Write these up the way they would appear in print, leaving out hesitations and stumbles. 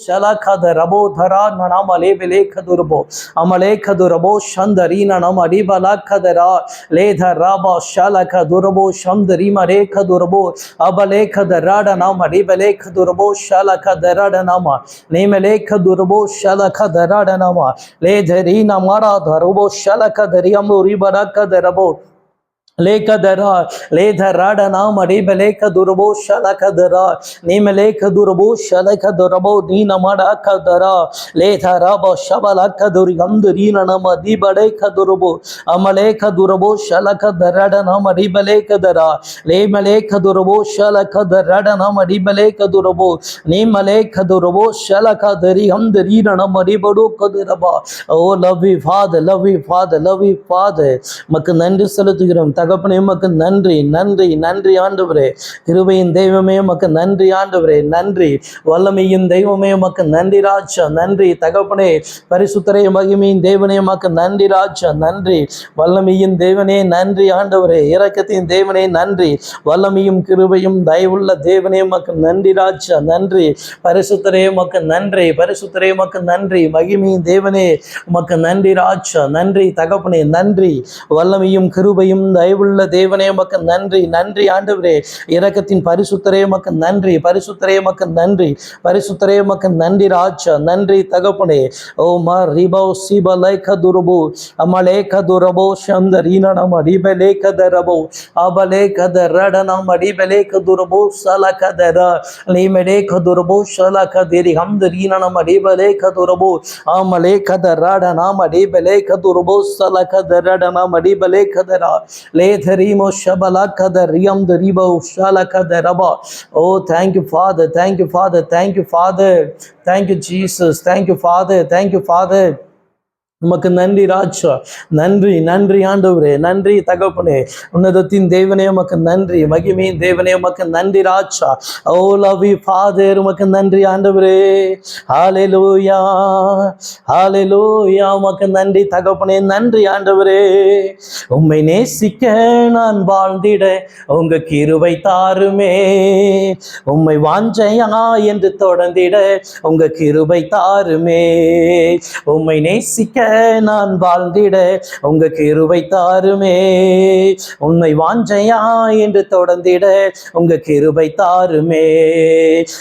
Shalakada Rabo Dhara Nanamale Belekadurbo Amalekadurabo Shandarina Namadibalakadara Ledha Raba Shalaka Durabo Shandarima Rekadurbo Abaleka the Rada Nama Ribeleka Durbo Shalaka the Rada Nama Nemeleka Durbo Shalaka the Rada Nama Ledherina Mara Dharubo Shalaka the Riamu Ribaraka the Rabo Lekadara, Ledharada Nama Rebeleka Durabo Shalakadara, Nemeleka Durabo Shalakadurabo, Dina Madakadara, Letharaba Shabalaka Durigandurina Nama Dibadeka Durabo, Amaleka Durabo Shalakadarada Nama Rebeleka Dara, Lemeleka Durabo Shalakadarada Nama Rebeleka Durabo, Nemaleka Durabo Shalakadari Hamdarina Nama Rebado Kadaraba. Oh, love you, Father, love you, Father, love you, Father. Makanandi Salatugram. தகப்பனே உமக்கு நன்றி நன்றி நன்றி ஆண்டவரே. கிருபையின் தெய்வமே உமக்கு நன்றி ஆண்டவரே. நன்றி வல்லமையின் தெய்வமே உமக்கு நன்றி ராஜா. நன்றி தகப்பனே. பரிசுத்தரே மகிமையின் தேவனே உமக்கு நன்றி ராஜா. நன்றி வல்லமையின் தேவனே நன்றி ஆண்டவரே. இரக்கத்தின் தேவனே நன்றி. வல்லமையும் கிருபையும் தயவுள்ள தேவனே உமக்கு நன்றி ராஜா. நன்றி பரிசுத்தரே உமக்கு நன்றி. பரிசுத்தரே உமக்கு நன்றி. மகிமையின் தேவனே உமக்கு நன்றி ராஜா. நன்றி தகப்பனே. நன்றி வல்லமையும் கிருபையும் தயவுள்ள தேவனே உமக்கு நன்றி. நன்றி ஆண்டவரே. இரக்கத்தின் பரிசுத்தரே உமக்கு நன்றி. பரிசுத்தரே உமக்கு நன்றி. பரிசுத்தரே உமக்கு நன்றி ராஜா. நன்றி தகப்பனே. ஓ மா ரிபோ சிபலைக துருபு அமலேக துரபோ சந்தரீன நம ரிபலேக தரபோ அபலேக தரட நம ரிபலேக துரபோ சலக தர லிமலேக துரபோ சலக திரி ஹம்தரீன நம ரிபலேக துரபோ அமலேக தரட நம ரிபலேக துரபோ சலக தரட நம ரிபலேக தர Letharimo Shabalaka the Riam the Ribo Shalaka the Rabba. Oh, thank you, Father. Thank you, Father. Thank you, Father. Thank you, Jesus. Thank you, Father. Thank you, Father. உமக்கு நன்றி ராஜா. நன்றி நன்றி ஆண்டவரே. நன்றி தகப்பனே. உன்னதத்தின் தேவனே உமக்கு நன்றி. மகிமையின் தேவனே உமக்கு நன்றி ராஜா. ஓ லவ் யூ ஃபாதர். உமக்கு நன்றி ஆண்டவரே. ஹalleluya ஹalleluya. உமக்கு நன்றி தகப்பனே. நன்றி ஆண்டவரே. உம்மை நேசிக்க நான் வாழ்ந்திட உங்க கிருபை தாருமே. உம்மை வாஞ்சையா என்று தொடர்ந்திட உங்க கிருபை தாருமே. உம்மை நேசிக்க நான் வாழ்ந்திட உங்க கிருபை தாருமே. உன்னை வாஞ்சையா என்று தொடர்ந்திட உங்க கிருபை தாருமே.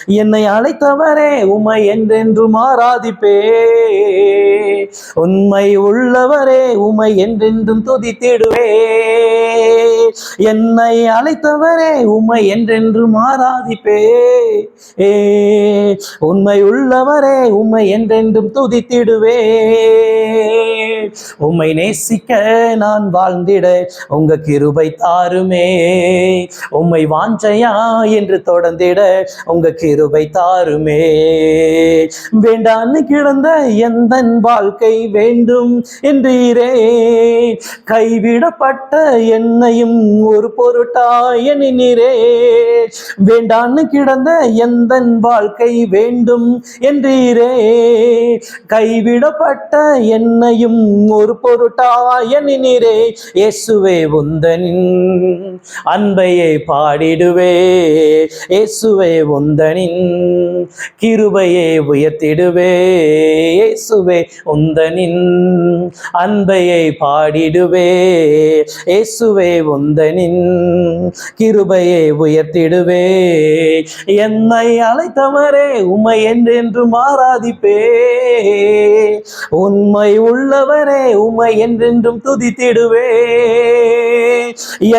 என்னை அழைத்தவரே உம்மை என்றென்றும் ஆராதிப்பே. உண்மை உள்ளவரே உம்மை என்றென்றும் துதித்திடுவே. என்னை அழைத்தவரே உம்மை என்றென்றும் ஆராதிப்பே. உண்மை உள்ளவரே உம்மை என்றென்றும் துதித்திடுவே. உம்மை நேசிக்க நான் வாழ்ந்திட உங்க கிருபை தாருமே. உம்மை வாஞ்சையா என்று தொடர்ந்திட உங்க கிருபை தாருமே. வேண்டான்னு கிடந்த எந்த வாழ்க்கை வேண்டும் என்றீரே. கைவிடப்பட்ட என்னையும் ஒரு பொருட்டாய் எண்ணினீரே. வேண்டான்னு கிடந்த எந்த வாழ்க்கை வேண்டும் என்றீரே. கைவிடப்பட்ட என்னையும் ஒரு பொருட்டாய் எண்ணினீரே. இயேசுவே உந்தனின் அன்பையை பாடிடுவே. இயேசுவே உந்தனின் கிருபையை உயர்த்திடுவே. இயேசுவே உந்தனின் அன்பையை பாடிடுவே. இயேசுவே உந்தனின் கிருபையை உயர்த்திடுவே. என்னை அழைத்தவரே உம்மை என்றென்றும் ஆராதிப்பே. உண்மை உள்ளவரே உம்மை என்றென்றும் துதித்திடுவே.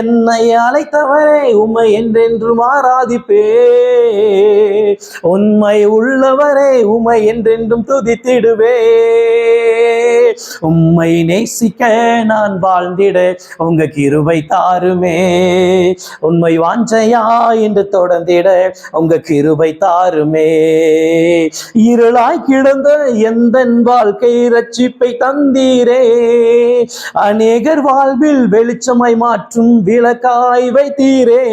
என்னை அழைத்தவரே உம்மை என்றென்றும் ஆராதிப்பே. உண்மை உள்ளவரே உம்மை என்றென்றும் துதித்திடுவே. உம்மை நேசிக்க நான் வாழ்ந்திட உங்க கிருபை தாருமே. உண்மை வாஞ்சையா என்று தொடர்ந்திட உங்க கிருபை தாருமே. இருளாய் கிடந்த எந்த வாழ்க்கை ரட்சிப்பை தந்தீரே. அநேகர் வாழ்வில் வெளிச்சமாய் மாற்றும் விளக்காய் வைத்தீரே.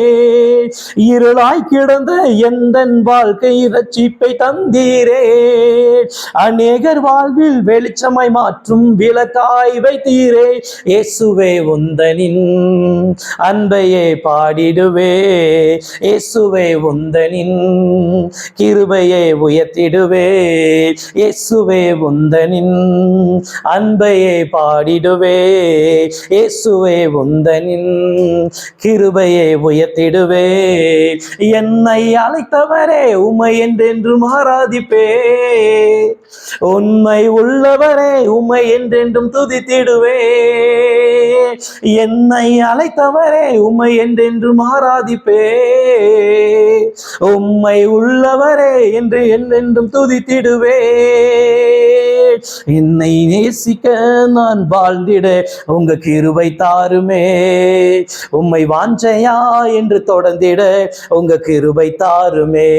இருளாய் கிடந்த எந்த வாழ்க்கை ரட்சிப்பை தந்தீரே. அநேகர் வாழ்வில் வெளிச்சமாய் மாற்றும் விளக்காய் வைத்தீரே. இயேசுவே உந்தனின் அன்பையே பாடிடுவே, இயேசுவே உந்தனின் கிருபையை உயர்த்திடுவே, இயேசுவே உந்தனின் அன்பையே பாடிடுவே, இயேசுவே உந்தனின் கிருபையை உயர்த்திடுவே. என்னை அழைத்தவரே உம்மை என்றென்றும் ஆராதிப்பே, உண்மை உள்ளவரே உம்மை என்றென்றும் துதித்திடுவே. என்னை அழைத்தவரே உம்மை என்றென்றும் ஆராதிப்பே, உம்மை உள்ளவரே என்று என்றென்றும் துதித்திடுவே. என்னை நேசிக்க நான் வாழ்ந்திட உங்க கிருபை தாருமே, உம்மை வாஞ்சையா என்று தொடர்ந்திட உங்க கிருபை தாருமே.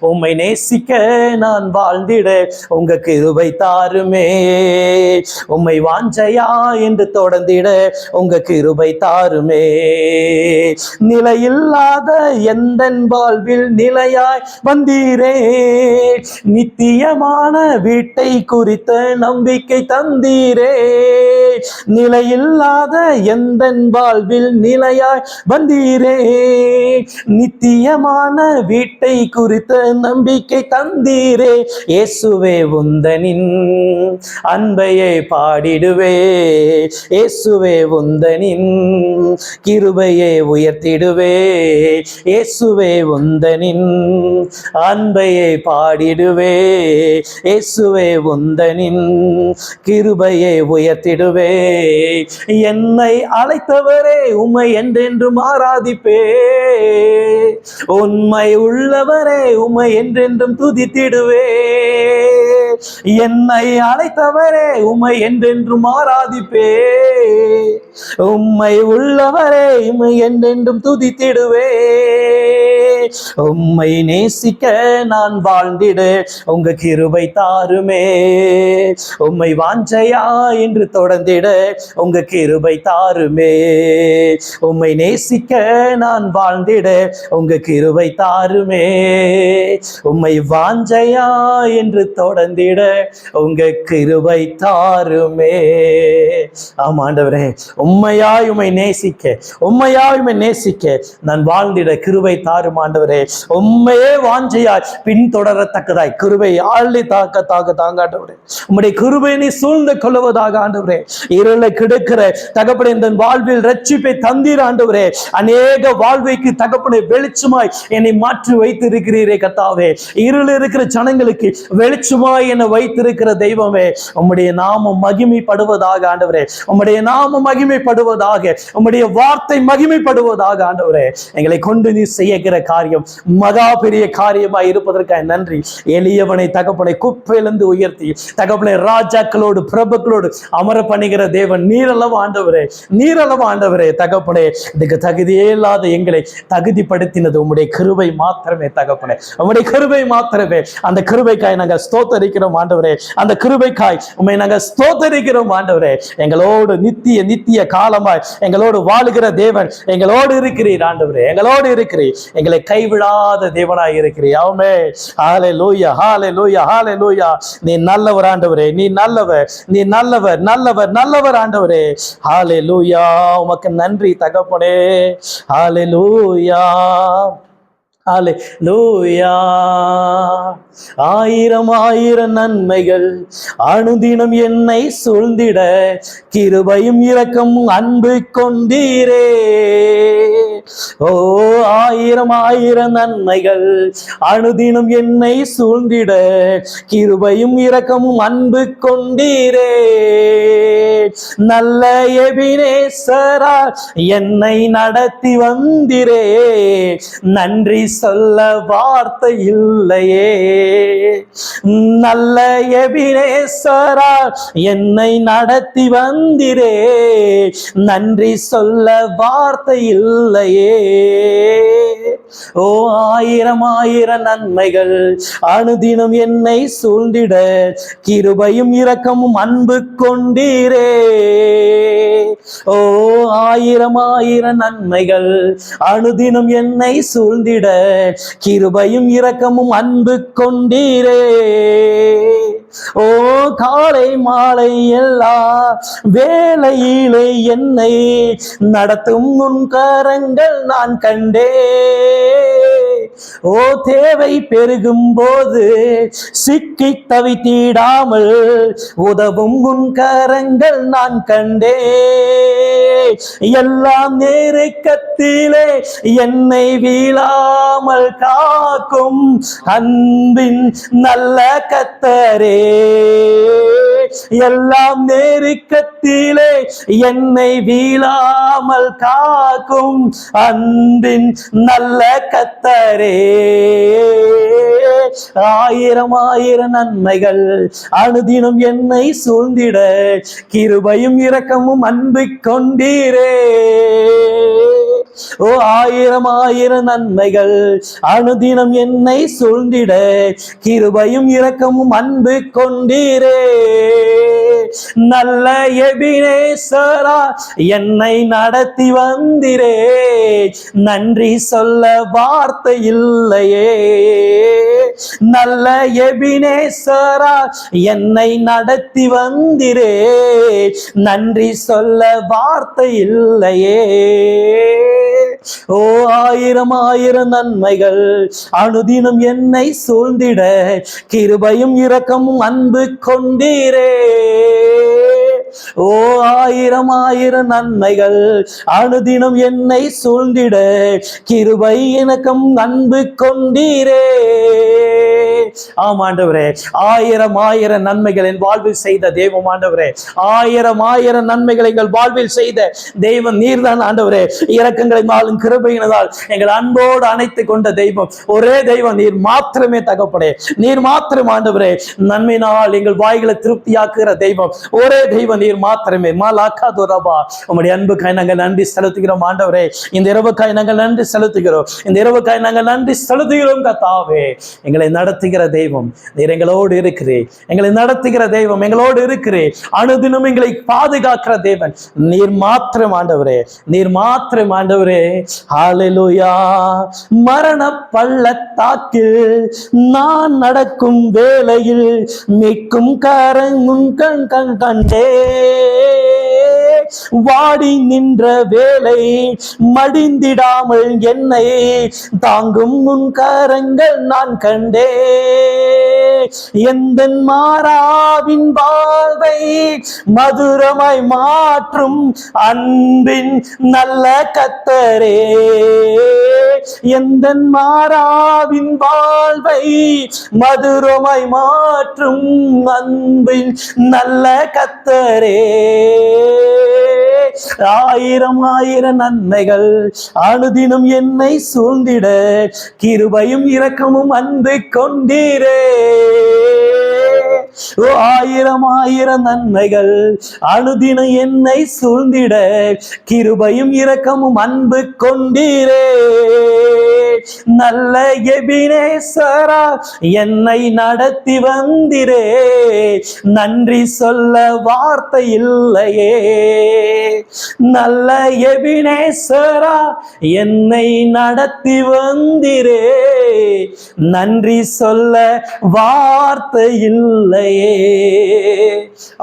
உம்மை நேசிக்க நான் வாழ்ந்திட உங்க கிருபை தாருமே, உம்மை வாஞ்சையா என்று தொடர்ந்திட உங்க கிருபை தாருமே. நிலையில்லாத எந்தன் வாழ்வில் நிலையாய் வந்தீரே, நித்தியமான வீட்டை குறித்த நம்பிக்கை தந்தீரே. நிலையில்லாத எந்தன் வாழ்வில் நிலையாய் வந்தீரே, நித்தியமான வீட்டை குறித்த நம்பிக்கை தந்தீரே. இயேசுவே உந்தனின் அன்பையை பாடிடுவே, இயேசுவே உந்தனின் கிருபையை உயர்த்திடுவே, இயேசுவே உந்தனின் அன்பையை பாடிடுவே, இயேசுவே உந்தனின் கிருபையை உயர்த்திடுவே. என்னை அழைத்தவரே உம்மை என்றென்றும் ஆராதிப்பே, உண்மை உள்ளவரே உம்மை என்றென்றும் துதித்திடுவே. என்னை அழைத்தவரே உம்மை என்றென்றும் ஆராதிப்பே, உம்மை உள்ளவரே உம்மை என்றென்றும் துதித்திடுவே. உம்மை நேசிக்க நான் வாழ்ந்திட உங்க கிருபை தாருமே, உம்மை வாஞ்சையா என்று தொடர்ந்திட உங்க கிருபை தாருமே. உம்மை நேசிக்க நான் வாழ்ந்திட உங்க கிருபை தாருமே, உம்மை வாஞ்சையா என்று தொடர்ந்திட உங்க கிருபை தாருமே. ஆமா ஆண்டவரே, உம்மையாய் உம்மை நேசிக்க, உம்மையாய் உம்மை நேசிக்க நான் வாழ்ந்திட கிருபை தாரும் ஆண்டவரே. உம்மையே வாஞ்சையாய் பின்தொடரத்தக்கதாய் கிருபை ஆழ்த்தி தாங்க ஆண்டவரே. உம்முடைய கிருபை நீ சூழ்ந்து கொள்வதாக ஆண்டவரே. இருளை கிடக்கிற தகப்பனை இந்த வாழ்வில் ரட்சிப்பை தந்தீர் ஆண்டவரே. அநேக வாழ்வைக்கு தகப்பனை வெளிச்சமாய் என்னை மாற்றி வைத்திருக்கிறீரே கர்த்தாவே. இருள் இருக்கிற ஜனங்களுக்கு வெளிச்சமாய் என்னை வைத்திருக்கிற தெய்வமே, உம்முடைய நாமம் மகிமைப்படுவதாக ஆண்டவரே. உம்முடைய நாமம் மகிமைப்படுவதாக, உம்முடைய வார்த்தை மகிமைப்படுவதாக ஆண்டவரே. எங்களை கொண்டு நீ செய்கிற காரியம் மகா பெரிய காரியமாய் இருப்பதற்காக நன்றி. எளியவனை தகப்பனை குப்பையிலிருந்து உயர்த்தி தகப்பனை ராஜாக்களோடு பிரபுக்களோடு அமர பண்ணுகிற தேவன் நீரளவு ஆண்டவரே, நீரளவு ஆண்டவரே. தகப்பனே, இதுக்கு தகுதியே இல்லாத எங்களை தகுதிப்படுத்தினது உம்முடைய கிருபை மாத்திரமே தகப்பனே, உம்முடைய கிருபை மாத்திரமே. அந்த கிருபைக்காய் நாங்கள் ஸ்தோத்தரிக்கிறோம் ஆண்டவரே, அந்த கிருபைக்காய் உம்மை நாங்கள் ஸ்தோத்தரிக்கிறோம் ஆண்டவரே. எங்களோடு நித்திய நித்திய காலமாய் எங்களோடு வாழுகிற தேவன் எங்களோடு இருக்கிறீர் ஆண்டவரே, எங்களோடு இருக்கிறீர். எங்களை கைவிடாத தேவனாய் இருக்கிறீர். ஆமென். ஹல்லேலூயா, ஹல்லேலூயா, ஹல்லேலூயா. நீ நல்லவர் ஆண்டவரே, நீ நல்லவர், நீ நல்லவர், நல்லவர், நல்லவர் ஆண்டவரே. ஹல்லேலூயா. உமக்கு நன்றி தகப்பனே. ஹல்லேலூயா, ஹல்லேலூயா. ஆயிரம் ஆயிரம் நன்மைகள் அனுதினம் என்னை சூழ்ந்திட கிருபையும் இரக்கமும் அன்பு கொண்டீரே. ஓ, ஆயிரம் ஆயிரம் நன்மைகள் அனுதினம் என்னை சூழ்ந்திட கிருபையும் இரக்கமும் அன்பு கொண்டீரே. நல்ல எபினேசரா என்னை நடத்தி வந்திரே, நன்றி சொல்ல வார்த்தை இல்லையே. நல்ல எபினேசரா என்னை நடத்தி வந்திரே, நன்றி சொல்ல வார்த்தை இல்லையே. ஓ, ஆயிரம் ஆயிரம் நன்மைகள் அனுதினம் என்னை சூழ்ந்திட கிருபையும் இரக்கமும் அன்பு கொண்டீரே. ஓ, ஆயிரம் ஆயிரம் நன்மைகள் அனுதினம் என்னை சூழ்ந்திட கிருபையும் இரக்கமும் அன்பு கொண்டீரே. காலை மாலை எல்லா வேளையிலே என்னை நடத்தும் உன் கரங்கள் நான் கண்டே. ஓ தேவை பெருகும் போது சிக்கி தவித்திடாமல் உதவும் உன் கரங்கள் நான் கண்டே. எல்லாம் நெருக்கத்திலே என்னை வீழாமல் காக்கும் அன்பின் நல்ல கர்த்தரே. எல்லாம் நெருக்கத்திலே என்னை வீழாமல் காக்கும் அன்பின் நல்ல கர்த்தரே. ஆயிரம் ஆயிரம் நன்மைகள் அனுதினம் என்னை சூழ்ந்திட கிருபையும் இரக்கமும் அன்பு கொண்டீரே. ஓ ஆயிரம் ஆயிரம் நன்மைகள் அனுதினம் என்னை சூழ்ந்திட கிருபையும் இரக்கமும் அன்பு கொண்டீரே. நல்ல எபினேசரா என்னை நடத்தி வந்திரே, நன்றி சொல்ல வார்த்தை இல்லையே. நல்ல எபினேசரா என்னை நடத்தி வந்திரே, நன்றி சொல்ல வார்த்தை இல்லையே. ஓ ஆயிரம் ஆயிரம் நன்மைகள் அனுதினம் என்னை சூழ்ந்திட கிருபையும் இரக்கமும் அன்பு கொண்டீரே. ஓ ஆயிரம் ஆயிரம் நன்மைகள் அனுதினம் என்னை சூழ்ந்திட கிருபை இரக்கம் அன்பு கொண்டீரே. ஆமாண்டவரே, ஆயிரம் ஆயிரம் நன்மைகள் என் வாழ்வில் செய்த தெய்வம் ஆண்டவரே. ஆயிரம் ஆயிரம் நன்மைகளை எங்கள் வாழ்வில் செய்த தெய்வம் நீர்தான் ஆண்டவரே. இரக்கங்களினாலும் கிருபையினால் எங்கள் அன்போடு அணைத்து கொண்ட தெய்வம் ஒரே தெய்வம் நீர் மாத்திரமே தகப்பனே. நீர் மாத்திரம் ஆண்டவரே நன்மையினால் எங்கள் வாய்களை திருப்தியாக்குகிற தெய்வம் ஒரே தெய்வம் நீர் மாத்திரமே. மாலாக்காதுரபா, உம்முடைய அன்புக்காய் நாங்கள் நன்றி செலுத்துகிறோம் ஆண்டவரே. இந்த இரவுக்காய் நாங்கள் நன்றி செலுத்துகிறோம். இந்த இரவுக்காய் நாங்கள் நன்றி செலுத்துகிறோம் கர்த்தாவே. எங்களை நடத்துகிற தெய்வம் நீர் எங்களோடு இருக்கிறீர். எங்களை நடத்துகிற தெய்வம் எங்களோடு இருக்கிறீர். அனுதினம் எங்களை பாதுகாக்கிற தேவன் நீர் மாத்திரம் ஆண்டவரே. நீர் மாத்திரம் ஆண்டவரே. ஹல்லேலூயா. மரண பள்ளத்தாக்கில் நான் நடக்கும் வேளையில் மீட்கும் கரமும் கண் கண் கண்டே. வாடி நின்ற வேலை மடிந்திடாமல் என்னை தாங்கும் உன் கரங்கள் நான் கண்டே. எந்த மாறாவின் வாழ்வை மதுரமாய் மாற்றும் அன்பின் நல்ல கர்த்தரே. எந்த மாறாவின் வாழ்வை மதுரமாய் மாற்றும் அன்பின் நல்ல கர்த்தரே. ஆயிரம் ஆயிரம் நன்மைகள் அனுதினம் என்னை சூழ்ந்திட கிருபையும் இரக்கமும் அன்பு கொண்டீரே. ஆயிரம் ஆயிரம் நன்மைகள் அனுதினம் என்னை சூழ்ந்திட கிருபையும் இரக்கமும் அன்பு கொண்டீரே. நல்ல எபினேசரா என்னை நடத்தி வந்திரே, நன்றி சொல்ல வார்த்தை இல்லையே. நல்ல எபினேசரா என்னை நடத்தி வந்திரே, நன்றி சொல்ல வார்த்தை இல்லையே.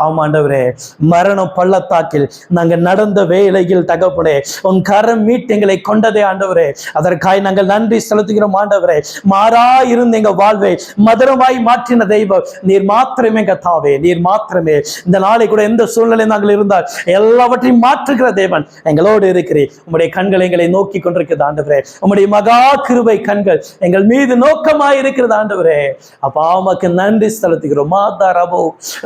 ஆமாண்டவரே, மரண பள்ளத்தாக்கில் நாங்கள் நடந்த வேளையில் தகப்பனே உன் கரம் மீட்டெங்களை கொண்டதே ஆண்டவரே. அதற்காய் நாங்கள் நன்றி செலுத்துகிறோம் ஆண்டவரே. மாறா இருந்த எங்க வாழ்வை மதுரமாய் மாற்றின தெய்வம் நீர் மாத்திரமே கர்த்தாவே. நீர் மாத்திரமே. இந்த நாளை கூட எந்த சூழ்நிலை நாங்கள் இருந்தால் எல்லாவற்றையும் மாற்றுகிற தேவன் எங்களோடு இருக்கிறேன். உம்முடைய கண்கள் எங்களை நோக்கி கொண்டிருக்கிறது ஆண்டவரே. உம்முடைய மகா கிருபை கண்கள் எங்கள் மீது நோக்கமாய் இருக்கிறது ஆண்டவரே. அப்பா உமக்கு நன்றி செலுத்துகிறோம். மாதரபோ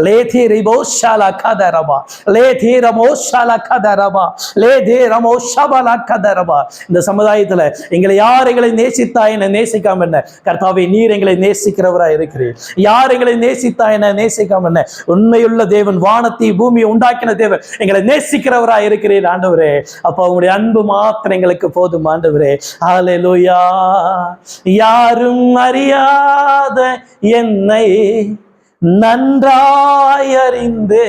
லேதிரிபோ ஷாலா கதரபா லேதிரமோ ஷாலா கதரபா லேதிரமோ ஷபலா கதரபா. இந்த சமுதாயத்துல எங்களை யார் எங்களை நேசித்தா என்ன நேசிக்காம என்ன கர்த்தாவே நீர் எங்களை நேசிக்கிறவராய் இருக்கிறீர். யார் எங்களை நேசித்தா என்ன நேசிக்காம என்ன உண்மையுள்ள தேவன் வானத்தை பூமியை உண்டாக்கின தேவன் எங்களை நேசிக்கிறவராய் இருக்கிறீர் ஆண்டவரே. அப்ப உங்களுடைய அன்பு மாத்திரம் எங்களுக்கு போதும் ஆண்டவரே. ஹல்லேலூயா. யாரும் அறியாத என்னை நன்றாய் அறிந்து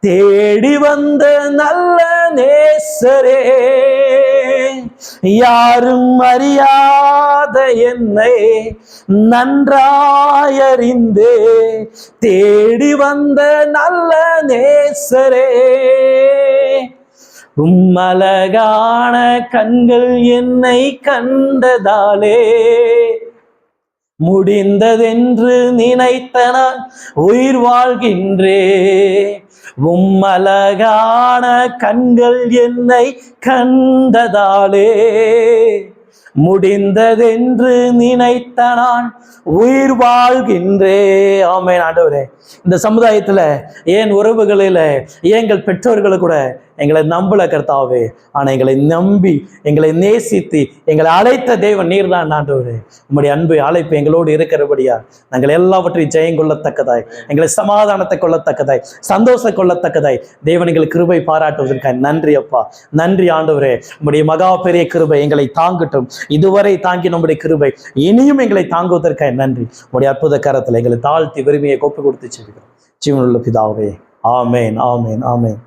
தேடி வந்த நல்ல நேசரே, யாரும் அறியாத என்னை நன்றாயறிந்தே தேடி வந்த நல்ல நேசரே, உம்மழகான கண்கள் என்னை கண்டதாலே முடிந்ததென்று நினைத்த நான் உயிர் வாழ்கின்றே. உம்மழகான கண்கள் என்னை கண்டதாலே முடிந்ததென்று நினைத்த நான் உயிர் வாழ்கின்றே. ஆமென். ஆண்டவரே, இந்த சமுதாயத்துல ஏன் உறவுகளில எங்கள் பெற்றோர்களை கூட எங்களை நம்பல கர்த்தாவே, ஆனா எங்களை நம்பி எங்களை நேசித்து எங்களை அழைத்த தேவன் நீர்தான் ஆண்டவரே. உம்முடைய அன்பு அழைப்பு எங்களோடு இருக்கிறபடியா நாங்கள் எல்லாவற்றையும் ஜெயம் கொள்ளத்தக்கதாய், எங்களை சமாதானத்தை கொள்ளத்தக்கதாய், சந்தோஷம் கொள்ளத்தக்கதாய் தேவன் எங்களுக்கு கிருபை பாராட்டுவதற்காக நன்றி அப்பா. நன்றி ஆண்டவரே. உம்முடைய மகா பெரிய கிருபை எங்களை தாங்கட்டும். இதுவரை தாங்கி நம்முடைய கிருபை இனியும் எங்களை தாங்குவதற்காக நன்றி. உடைய அற்புத கரத்தில் எங்களை தாழ்த்தி விரும்பியை கொப்பு கொடுத்து செய்கிறோம் ஜீவனுள்ள பிதாவே. ஆமேன், ஆமேன், ஆமேன்.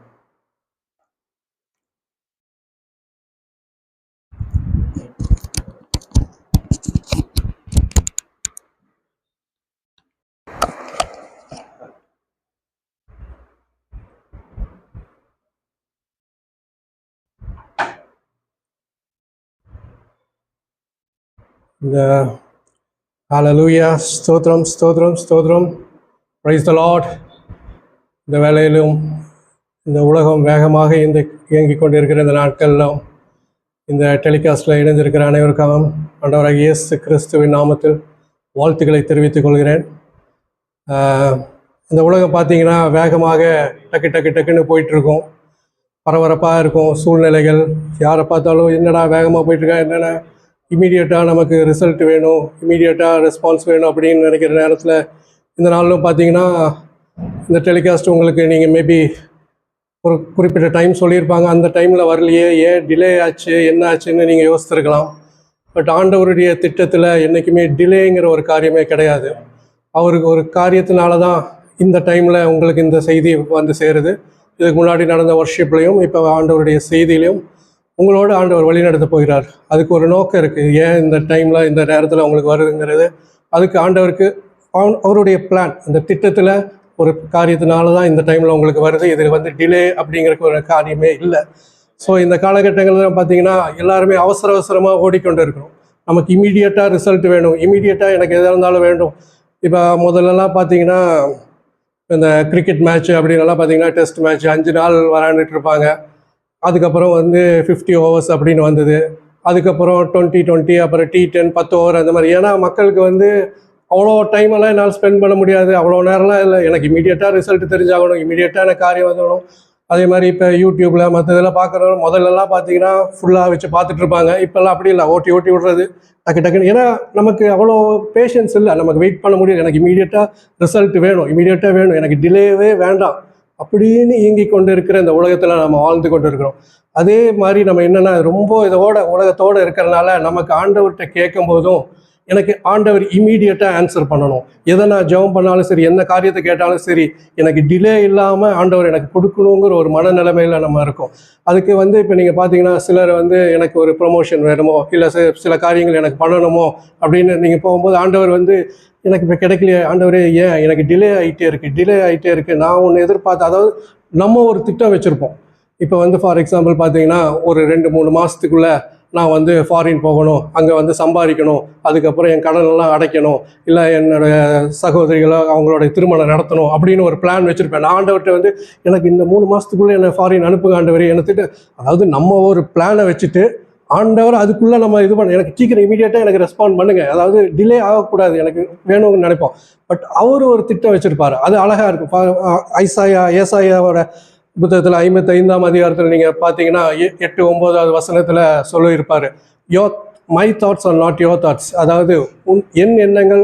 ஹல்லேலூயா. ஸ்தோத்திரம், ஸ்தோத்திரம், ஸ்தோத்திரம். Praise the Lord. இந்த வேளையிலும் இந்த உலகம் வேகமாக இயங்கிக் கொண்டிருக்கிற இந்த நாட்களிலும் இந்த டெலிகாஸ்டில் இணைந்திருக்கிற அனைவருக்காகவும் ஆண்டவராகிய இயேசு கிறிஸ்துவின் நாமத்தில் வாழ்த்துக்களை தெரிவித்துக் கொள்கிறேன். இந்த உலகம் பார்த்தீங்கன்னா வேகமாக டக்கு டக்கு டக்குன்னு போயிட்டுருக்கும், பரபரப்பாக இருக்கும் சூழ்நிலைகள். யாரை பார்த்தாலும் என்னடா வேகமாக போயிட்டுருக்கா, என்னென்ன இமீடியட்டாக நமக்கு ரிசல்ட் வேணும், இமீடியட்டாக ரெஸ்பான்ஸ் வேணும் அப்படின்னு நினைக்கிற நேரத்தில் இந்த நாளிலும் பார்த்தீங்கன்னா இந்த டெலிகாஸ்ட் உங்களுக்கு நீங்கள் மேபி ஒரு குறிப்பிட்ட டைம் சொல்லியிருப்பாங்க, அந்த டைமில் வரலையே, ஏன் டிலே ஆச்சு, என்ன ஆச்சுன்னு நீங்கள் யோசித்துருக்கலாம். பட் ஆண்டவருடைய திட்டத்தில் என்றைக்குமே டிலேங்கிற ஒரு காரியமே கிடையாது. அவருக்கு ஒரு காரியத்தினால தான் இந்த டைமில் உங்களுக்கு இந்த செய்தி வந்து சேருது. இதுக்கு முன்னாடி நடந்த வர்ஷிப்லையும் இப்போ ஆண்டவருடைய செய்தியிலையும் உங்களோட ஆண்டவர் வழிநடத்த போகிறார். அதுக்கு ஒரு நோக்கம் இருக்குது. ஏன் இந்த டைமில் இந்த நேரத்தில் உங்களுக்கு வருதுங்கிறது அதுக்கு ஆண்டவருக்கு அவருடைய பிளான், அந்த திட்டத்தில் ஒரு காரியத்தினால தான் இந்த டைமில் உங்களுக்கு வருது. இதில் வந்து டிலே அப்படிங்கிறக்கு ஒரு காரியமே இல்லை. ஸோ இந்த காலகட்டங்களில் பார்த்தீங்கன்னா எல்லாருமே அவசரமாக ஓடிக்கொண்டு இருக்கிறோம். நமக்கு இமீடியட்டாக ரிசல்ட் வேணும், இமீடியட்டாக எனக்கு எதாக இருந்தாலும் வேண்டும். இப்போ முதல்லலாம் பார்த்தீங்கன்னா இந்த கிரிக்கெட் மேட்ச் அப்படின்லாம் பார்த்தீங்கன்னா டெஸ்ட் மேட்ச் 5 நாள் விளையாண்டுட்டு இருப்பாங்க. அதுக்கப்புறம் வந்து 50 ஓவர்ஸ் அப்படின்னு வந்தது. அதுக்கப்புறம் 20 அப்புறம் T10 10 ஓவர் அந்த மாதிரி. ஏன்னா மக்களுக்கு வந்து அவ்வளோ டைமெல்லாம் என்னால் ஸ்பெண்ட் பண்ண முடியாது, அவ்வளோ நேரம்லாம் இல்லை. எனக்கு இமீடியட்டாக ரிசல்ட் தெரிஞ்சாகணும், இமீடியட்டான காரியம் வந்துடணும். அதே மாதிரி இப்போ யூடியூப்பில் மற்ற இதெல்லாம் பார்க்குறோம். முதல்லலாம் பார்த்தீங்கன்னா ஃபுல்லாக வச்சு பார்த்துட்டு இருப்பாங்க. இப்போல்லாம் அப்படி இல்லை, ஓட்டி விடுறது டக்கு டக்குன்னு. ஏன்னா நமக்கு அவ்வளோ பேஷன்ஸ் இல்லை, நமக்கு வெயிட் பண்ண முடியும். எனக்கு இமீடியட்டாக ரிசல்ட் வேணும், இமீடியட்டாக வேணும், எனக்கு டிலேவே வேண்டாம் அப்படின்னு இயங்கி கொண்டு இருக்கிற இந்த உலகத்தில் நம்ம வாழ்ந்து கொண்டு இருக்கிறோம். அதே மாதிரி நம்ம என்னென்னா ரொம்ப உலகத்தோடு இருக்கிறனால நமக்கு ஆண்டவர்கிட்ட கேட்கும் போதும் எனக்கு ஆண்டவர் இமீடியட்டாக ஆன்சர் பண்ணணும். எதை நான் ஜெபம் பண்ணாலும் சரி, என்ன காரியத்தை கேட்டாலும் சரி, எனக்கு டிலே இல்லாமல் ஆண்டவர் எனக்கு கொடுக்கணுங்கிற ஒரு மனநிலைமையில் நம்ம இருக்கோம். அதுக்கு வந்து இப்போ நீங்கள் பார்த்தீங்கன்னா சிலர் வந்து எனக்கு ஒரு ப்ரொமோஷன் வேணுமோ, இல்லை சில காரியங்கள் எனக்கு பண்ணணுமோ அப்படின்னு நீங்கள் போகும்போது ஆண்டவர் வந்து எனக்கு இப்போ கிடைக்கலையே ஆண்டவரே, ஏன் எனக்கு டிலே ஆகிட்டே இருக்குது. நான் ஒன்று எதிர்பார்த்து, அதாவது நம்ம ஒரு திட்டம் வச்சுருப்போம். இப்போ வந்து ஃபார் எக்ஸாம்பிள் பார்த்தீங்கன்னா ஒரு 2-3 மாதத்துக்குள்ளே நான் வந்து ஃபாரின் போகணும், அங்கே வந்து சம்பாதிக்கணும், அதுக்கப்புறம் என் கடனெல்லாம் அடைக்கணும், இல்லை என்னோடய சகோதரிகளை அவங்களோட திருமணம் நடத்தணும் அப்படின்னு ஒரு பிளான் வச்சுருப்பேன். நான் ஆண்டவர்கிட்ட வந்து எனக்கு இந்த 3 மாதத்துக்குள்ளே என்னை ஃபாரின் அனுப்புங்க ஆண்டவரே என்ன திட்டு. அதாவது நம்ம ஒரு பிளானை வச்சுட்டு ஆண்டவர் அதுக்குள்ளே நம்ம இது பண்ண, எனக்கு சீக்கிரம் இமீடியட்டாக எனக்கு ரெஸ்பாண்ட் பண்ணுங்கள், அதாவது டிலே ஆகக்கூடாது, எனக்கு வேணும்னு நினைப்போம். பட் அவர் ஒரு திட்டம் வச்சுருப்பார், அது அழகாக இருக்கும். ஏசாயாவோட புத்தகத்தில் 55ஆம் அதிகாரத்தில் நீங்கள் பார்த்தீங்கன்னா 8-9வது வசனத்தில் சொல்லியிருப்பார், my thoughts are not your thoughts, அதாவது என் எண்ணங்கள்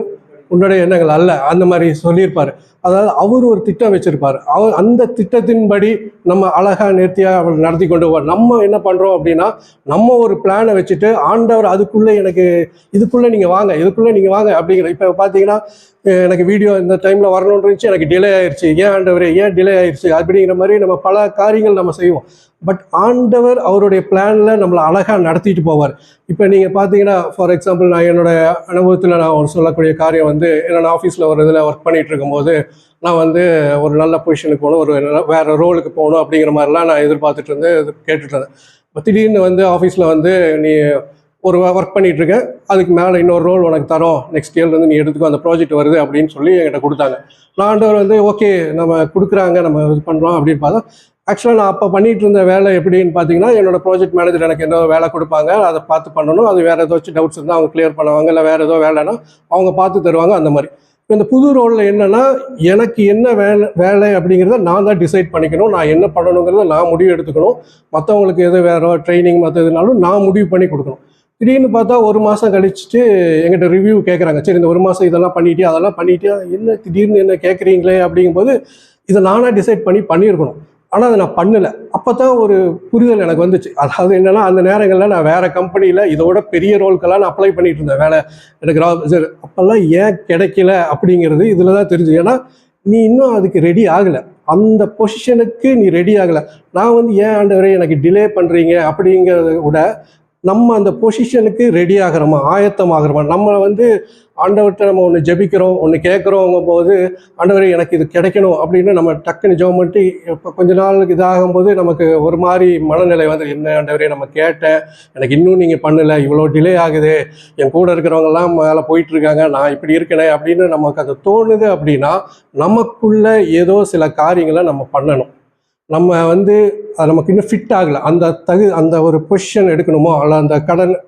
உன்னுடைய எண்ணங்கள் அல்ல, அந்த மாதிரி சொல்லியிருப்பார். அதாவது அவர் ஒரு திட்டம் வச்சுருப்பார். அந்த திட்டத்தின்படி நம்ம அழகாக நேர்த்தியாக அவள் நடத்தி கொண்டு போவார். நம்ம என்ன பண்ணுறோம் அப்படின்னா, நம்ம ஒரு பிளானை வச்சுட்டு ஆண்டவர் அதுக்குள்ளே எனக்கு இதுக்குள்ளே நீங்கள் வாங்க அப்படிங்கிற. இப்போ பார்த்தீங்கன்னா எனக்கு வீடியோ இந்த டைமில் வரணும்னு இருந்துச்சு, எனக்கு டிலே ஆயிடுச்சு, ஏன் ஆண்டவரே ஏன் டிலே ஆயிடுச்சு அப்படிங்கிற மாதிரி நம்ம பல காரியங்கள் நம்ம செய்வோம். பட் ஆண்டவர் அவருடைய பிளானில் நம்மளை அழகாக நடத்திட்டு போவார். இப்போ நீங்கள் பார்த்தீங்கன்னா, ஃபார் எக்ஸாம்பிள் நான் என்னோட அனுபவத்தில் நான் ஒரு சொல்லக்கூடிய காரியம் வந்து, என்னோட ஆஃபீஸில் ஒரு இதில் ஒர்க் பண்ணிகிட்டு இருக்கும்போது நான் வந்து ஒரு நல்ல பொசிஷனுக்கு போகணும், ஒரு வேறு ரோலுக்கு போகணும் அப்படிங்கிற மாதிரிலாம் நான் எதிர்பார்த்துட்டு இருந்தேன், கேட்டுட்டு இருந்தேன். இப்போ திடீர்னு வந்து ஆஃபீஸில் வந்து நீ ஒரு ஒர்க் பண்ணிகிட்டு இருக்கேன், அதுக்கு மேலே இன்னொரு ரோல் உனக்கு தரோம், நெக்ஸ்ட் இயர்லேருந்து நீ எடுத்துக்கோ, அந்த ப்ராஜெக்ட் வருது அப்படின்னு சொல்லி என்கிட்ட கொடுத்தாங்க. நான் ஆண்டவர் வந்து ஓகே நம்ம கொடுக்குறாங்க, நம்ம இது பண்ணுறோம் அப்படின்னு பார்த்தா, ஆக்சுவலாக நான் அப்போ பண்ணிகிட்டு இருந்த வேலை எப்படின்னு பார்த்தீங்கன்னா, என்னோட ப்ராஜெக்ட் மேனேஜர் எனக்கு என்ன வேலை கொடுப்பாங்க, அதை பார்த்து பண்ணணும், அது வேறு ஏதாச்சும் டவுட்ஸ் இருந்தால் அவங்க கிளியர் பண்ணுவாங்க, இல்லை வேறு ஏதோ வேலைன்னா அவங்க பார்த்து தருவாங்க, அந்த மாதிரி. இப்போ இந்த புது ரோலில் என்னென்னா, எனக்கு என்ன வேலை அப்படிங்கிறத நான் தான் டிசைட் பண்ணிக்கணும், நான் என்ன பண்ணணுங்கிறத நான் முடிவு எடுத்துக்கணும், மற்றவங்களுக்கு எது வேறு ட்ரைனிங் மற்ற எதுனாலும் நான் முடிவு பண்ணி கொடுக்கணும். திடீர்னு பார்த்தா ஒரு மாதம் கழிச்சுட்டு எங்கிட்ட ரிவ்யூ கேட்குறாங்க. சரி இந்த ஒரு மாதம் இதெல்லாம் பண்ணிட்டியா, அதெல்லாம் பண்ணிட்டியா, என்ன திடீர்னு என்ன கேட்குறீங்களே அப்படிங்கும்போது, இதை நானாக டிசைட் பண்ணியிருக்கணும். ஆனால் அதை நான் பண்ணலை. அப்போ தான் ஒரு புரிதல் எனக்கு வந்துச்சு. அதாவது என்னென்னா, அந்த நேரங்களில் நான் வேறு கம்பெனியில் இதோட பெரிய ரோல்க்கெல்லாம் நான் அப்ளை பண்ணிகிட்டு இருந்தேன் வேலை. எனக்கு சரி அப்போல்லாம் ஏன் கிடைக்கல அப்படிங்கிறது இதில் தான் தெரிஞ்சு. ஏன்னா நீ இன்னும் அதுக்கு ரெடி ஆகலை, அந்த பொசிஷனுக்கு நீ ரெடி ஆகலை. நான் வந்து ஏன் ஆண்டவரே எனக்கு டிலே பண்ணுறீங்க அப்படிங்கிறத விட, நம்ம அந்த பொசிஷனுக்கு ரெடி ஆகிறோமா, ஆயத்தமாகிறோமா. நம்ம வந்து ஆண்டவர்கிட்ட நம்ம ஒன்று ஜெபிக்கிறோம், ஒன்று கேட்குறோங்கும் போது, ஆண்டவரே எனக்கு இது கிடைக்கணும் அப்படின்னு நம்ம டக்குன்னு ஜெபம் பண்ணிட்டு இப்போ கொஞ்ச நாளுக்கு இதாகும்போது நமக்கு ஒரு மாதிரி மனநிலை வந்து, என்ன ஆண்டவரே நம்ம கேட்டேன், எனக்கு இன்னும் நீங்கள் பண்ணலை, இவ்வளோ டிலே ஆகுது, என் கூட இருக்கிறவங்கெல்லாம் மேலே போயிட்டுருக்காங்க, நான் இப்படி இருக்கேனே அப்படின்னு நமக்கு அது தோணுது. அப்படின்னா நமக்குள்ள ஏதோ சில காரியங்களை நம்ம பண்ணணும். நம்ம வந்து அது நமக்கு இன்னும் ஃபிட் ஆகலை, அந்த ஒரு பொசிஷன் எடுக்கணுமோ, அல்ல அந்த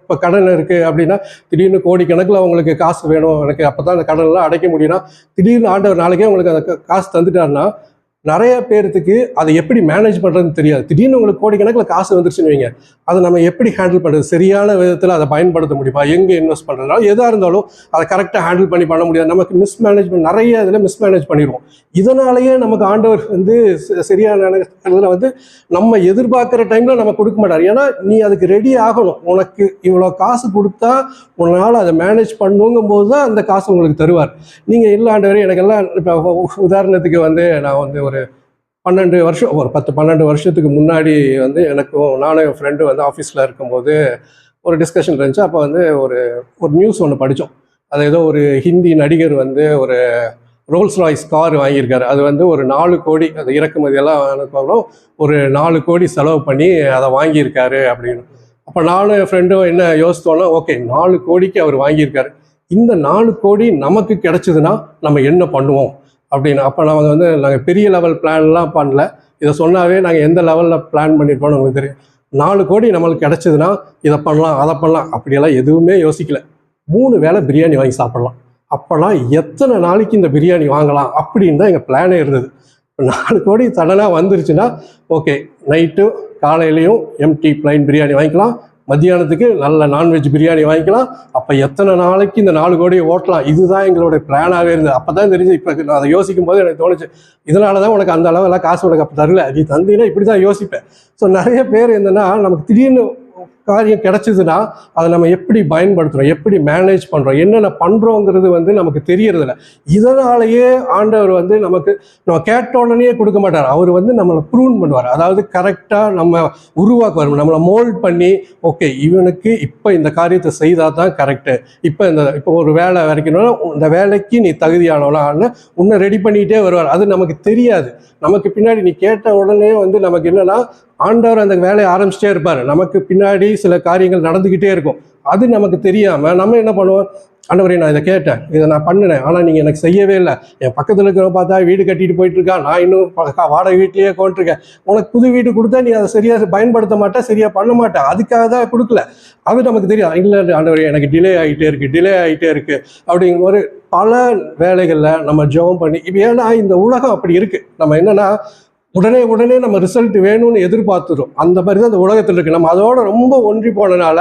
இப்போ கடன் இருக்குது அப்படின்னா, திடீர்னு கோடிக்கணக்கில் அவங்களுக்கு காசு வேணும், எனக்கு அப்போ தான் அந்த கடனெலாம் அடைக்க முடியும்னா, திடீர்னு ஆண்டவர் நாளைக்கே உங்களுக்கு அந்த காசு தந்துட்டாருன்னா, நிறைய பேர்த்துக்கு அதை எப்படி மேனேஜ் பண்ணுறதுன்னு தெரியாது. திடீர்னு உங்களுக்கு கோடிக்கணக்கில் காசு வந்துருச்சுன்னு வைங்க, அதை நம்ம எப்படி ஹேண்டில் பண்ணுறது, சரியான விதத்தில் அதை பயன்படுத்த முடியுமா, எங்கே இன்வெஸ்ட் பண்ணுறதுனால எதாக இருந்தாலும் அதை கரெக்டாக ஹேண்டில் பண்ண முடியாது. நமக்கு மிஸ்மேனேஜ்மெண்ட் நிறைய இதில் மிஸ்மேனேஜ் பண்ணிடுவோம். இதனாலேயே நமக்கு ஆண்டவர் வந்து சரியான இதில் வந்து நம்ம எதிர்பார்க்குற டைமில் நம்ம கொடுக்க மாட்டார். ஏன்னா நீ அதுக்கு ரெடி ஆகணும். உனக்கு இவ்வளோ காசு கொடுத்தா உன்னால் அதை மேனேஜ் பண்ணுங்கும் போது தான் அந்த காசு உங்களுக்கு தருவார். நீங்கள் இல்லை ஆண்டவரே எனக்கெல்லாம், இப்போ உதாரணத்துக்கு வந்து நான் வந்து ஒரு 12 வருஷம், ஒரு 10-12 வருஷத்துக்கு முன்னாடி வந்து நானும் என் ஃப்ரெண்டு வந்து ஆஃபீஸில் இருக்கும்போது ஒரு டிஸ்கஷன் இருந்துச்சு. அப்போ வந்து ஒரு நியூஸ் ஒன்று படித்தோம். அது ஏதோ ஒரு ஹிந்தி நடிகர் வந்து ஒரு ரோல்ஸ் ராய்ஸ் கார் வாங்கியிருக்காரு. அது வந்து ஒரு 4 கோடி, அது இறக்குமதியெல்லாம் அனுப்பவும் ஒரு 4 கோடி செலவு பண்ணி அதை வாங்கியிருக்காரு அப்படின்னு. அப்போ நானும் என் ஃப்ரெண்டும் என்ன யோசித்தோன்னா, ஓகே 4 கோடிக்கு அவர் வாங்கியிருக்காரு, இந்த 4 கோடி நமக்கு கிடைச்சதுன்னா நம்ம என்ன பண்ணுவோம் அப்படின்னு. அப்போ நாங்கள் பெரிய லெவல் பிளான்லாம் பண்ணல, இதை சொன்னாவே நாங்கள் எந்த லெவலில் பிளான் பண்ணியிருக்கோம்னு உங்களுக்கு தெரியும். 4 கோடி நம்மளுக்கு கிடச்சிதுன்னா இதை பண்ணலாம் அதை பண்ணலாம் அப்படியெல்லாம் எதுவுமே யோசிக்கல. 3 வேளை பிரியாணி வாங்கி சாப்பிட்லாம். அப்போல்லாம் எத்தனை நாளைக்கு இந்த பிரியாணி வாங்கலாம் அப்படின்னு தான் எங்கள் பிளானே இருந்தது. 4 கோடி சடனாக வந்துருச்சுன்னா ஓகே, நைட்டு காலையிலையும் எம்டி பிளைன் பிரியாணி வாங்கிக்கலாம், மத்தியானத்துக்கு நல்ல நான்வெஜ் பிரியாணி வாங்கிக்கலாம். அப்போ எத்தனை நாளைக்கு இந்த 4 கோடியை ஓட்டலாம், இதுதான் எங்களுடைய பிளானாகவே இருந்தது. அப்போ தான் தெரிஞ்சு, இப்போ நான் அதை யோசிக்கும் போது எனக்கு தோணுச்சு, இதனால தான் உனக்கு அந்த அளவெல்லாம் காசு உனக்கு அப்போ தரல, நீ தந்தீங்கன்னா இப்படி தான் யோசிப்பேன். ஸோ நிறைய பேர் என்னென்னா, நமக்கு திடீர்னு காரியம் கிடைச்சதுன்னா அதை நம்ம எப்படி பயன்படுத்துகிறோம், எப்படி மேனேஜ் பண்ணுறோம், என்னென்ன பண்ணுறோங்கிறது வந்து நமக்கு தெரியறதில்ல. இதனாலேயே ஆண்டவர் வந்து நமக்கு நம்ம கேட்ட உடனே கொடுக்க மாட்டார். அவர் வந்து நம்மளை ப்ரூன் பண்ணுவார். அதாவது கரெக்டாக நம்ம உருவாக்குவார், நம்மளை மோல்ட் பண்ணி, ஓகே இவனுக்கு இப்போ இந்த காரியத்தை செய்தால் தான் கரெக்டு, இப்போ ஒரு வேலை வரைக்கணும்னா இந்த வேலைக்கு நீ தகுதியானவனா உன்னை ரெடி பண்ணிகிட்டே வருவார். அது நமக்கு தெரியாது. நமக்கு பின்னாடி நீ கேட்ட உடனே வந்து நமக்கு என்னென்னா, ஆண்டவர் அந்த வேலையை ஆரம்பிச்சிட்டே இருப்பார், நமக்கு பின்னாடி சில காரியங்கள் நடந்துக்கிட்டே இருக்கும். அது நமக்கு தெரியாமல் நம்ம என்ன பண்ணுவோம், ஆண்டவரே நான் இதை கேட்டேன், இதை நான் பண்ணினேன், ஆனால் நீங்கள் எனக்கு செய்யவே இல்லை, என் பக்கத்தில் இருக்கிறவங்க பார்த்தா வீடு கட்டிட்டு போயிட்டுருக்கான், நான் இன்னும் வாடகை வீட்லேயே கொண்டிருக்கேன், உனக்கு புது வீடு கொடுத்தா நீ அதை சரியாக பயன்படுத்த மாட்டேன், சரியாக பண்ண மாட்டேன், அதுக்காக தான் கொடுக்கல. அது நமக்கு தெரியும். இல்லை ஆண்டவரே எனக்கு டிலே ஆகிட்டே இருக்குது அப்படிங்கிற ஒரு பல வேலைகளில் நம்ம ஜெபம் பண்ணி, இப்போ ஏன்னா இந்த உலகம் அப்படி இருக்குது. நம்ம என்னென்னா உடனே நம்ம ரிசல்ட் வேணும்னு எதிர்பார்த்துரும். அந்த மாதிரி தான் இந்த உலகத்தில் இருக்குது. நம்ம அதோட ரொம்ப ஒன்றி போனனால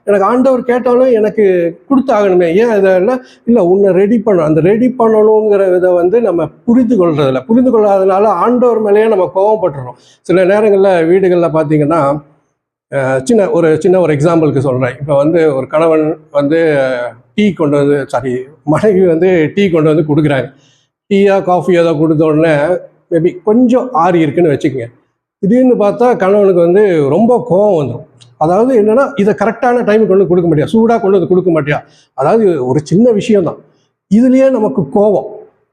எனக்கு ஆண்டவர் கேட்டாலும் எனக்கு கொடுத்தாகணுமே, ஏன் இதெல்லாம் இல்லை உன்னை ரெடி பண்ணணும், அந்த ரெடி பண்ணணுங்கிற இதை வந்து நம்ம புரிந்து கொள்ளாதனால ஆண்டவர் மேலேயே நம்ம கோவப்பட்டுறோம். சில நேரங்களில் வீடுகளில் பார்த்தீங்கன்னா, சின்ன ஒரு எக்ஸாம்பிளுக்கு சொல்கிறேன். இப்போ வந்து ஒரு கணவன் வந்து மனைவி வந்து டீ கொண்டு வந்து கொடுக்குறாங்க. டீயா காஃபி ஏதோ கொடுத்த உடனே மேபி கொஞ்சம் ஆறி இருக்குன்னு வச்சுக்கோங்க. திடீர்னு பார்த்தா கணவனுக்கு வந்து ரொம்ப கோபம் வந்துடும். அதாவது என்னன்னா, இதை கரெக்டான டைமுக்கு கொண்டு கொடுக்க மாட்டியா, சூடாக கொண்டு வந்து கொடுக்க மாட்டியா. அதாவது ஒரு சின்ன விஷயம்தான், இதுலயே நமக்கு கோபம்.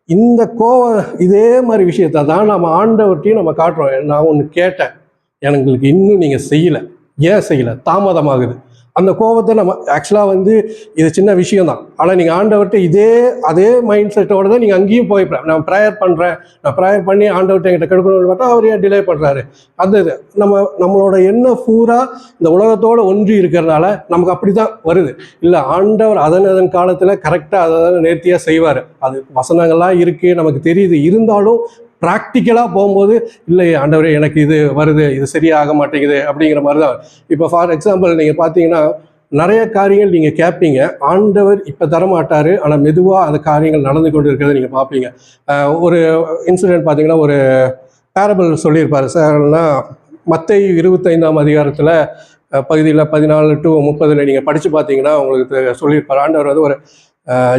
இந்த கோபம் இதே மாதிரி விஷயத்த தான் நம்ம ஆண்டவர்கிட்டையும் நம்ம காட்டுறோம். நான் ஒன்று கேட்டேன், எனக்கு இன்னும் நீங்கள் செய்யலை, ஏன் செய்யலை, தாமதமாகுது. அந்த கோபத்தை நம்ம ஆக்சுவலாக வந்து இது சின்ன விஷயம் தான், ஆனால் நீங்கள் ஆண்டவர்கிட்ட அதே மைண்ட் செட்டோட தான் நீங்கள் அங்கேயும் போய்ப்பேன். நான் ப்ரேயர் பண்ணுறேன், நான் ப்ரேயர் பண்ணி ஆண்டவர்கிட்ட என்கிட்ட கெடுக்கணும்னு பார்த்தா அவர் ஏன் டிலே பண்ணுறாரு. இது நம்மளோட எண்ணம் பூரா இந்த உலகத்தோடு ஒன்றி இருக்கிறதுனால நமக்கு அப்படி தான் வருது. இல்லை, ஆண்டவர் அதன் காலத்தில் கரெக்டாக அதை நேர்த்தியாக செய்வார். அது வசனங்கள்லாம் இருக்குது, நமக்கு தெரியுது. இருந்தாலும் ப்ராக்டிக்கலாக போகும்போது இல்லை ஆண்டவரே எனக்கு இது வருது, இது சரியாக மாட்டேங்குது அப்படிங்கிற மாதிரி தான். இப்போ ஃபார் எக்ஸாம்பிள் நீங்கள் பார்த்தீங்கன்னா நிறைய காரியங்கள் நீங்கள் கேட்பீங்க, ஆண்டவர் இப்போ தரமாட்டார், ஆனால் மெதுவாக அந்த காரியங்கள் நடந்து கொண்டு இருக்கிறத நீங்கள் பார்ப்பீங்க. ஒரு இன்சிடென்ட் பார்த்தீங்கன்னா, ஒரு பேரபிள் சொல்லியிருப்பார் சார்னா, மத்தேயு 25ஆம் அதிகாரத்தில் பகுதியில் 14 to 30 நீங்கள் படித்து பார்த்தீங்கன்னா உங்களுக்கு சொல்லியிருப்பார். ஆண்டவர் வந்து ஒரு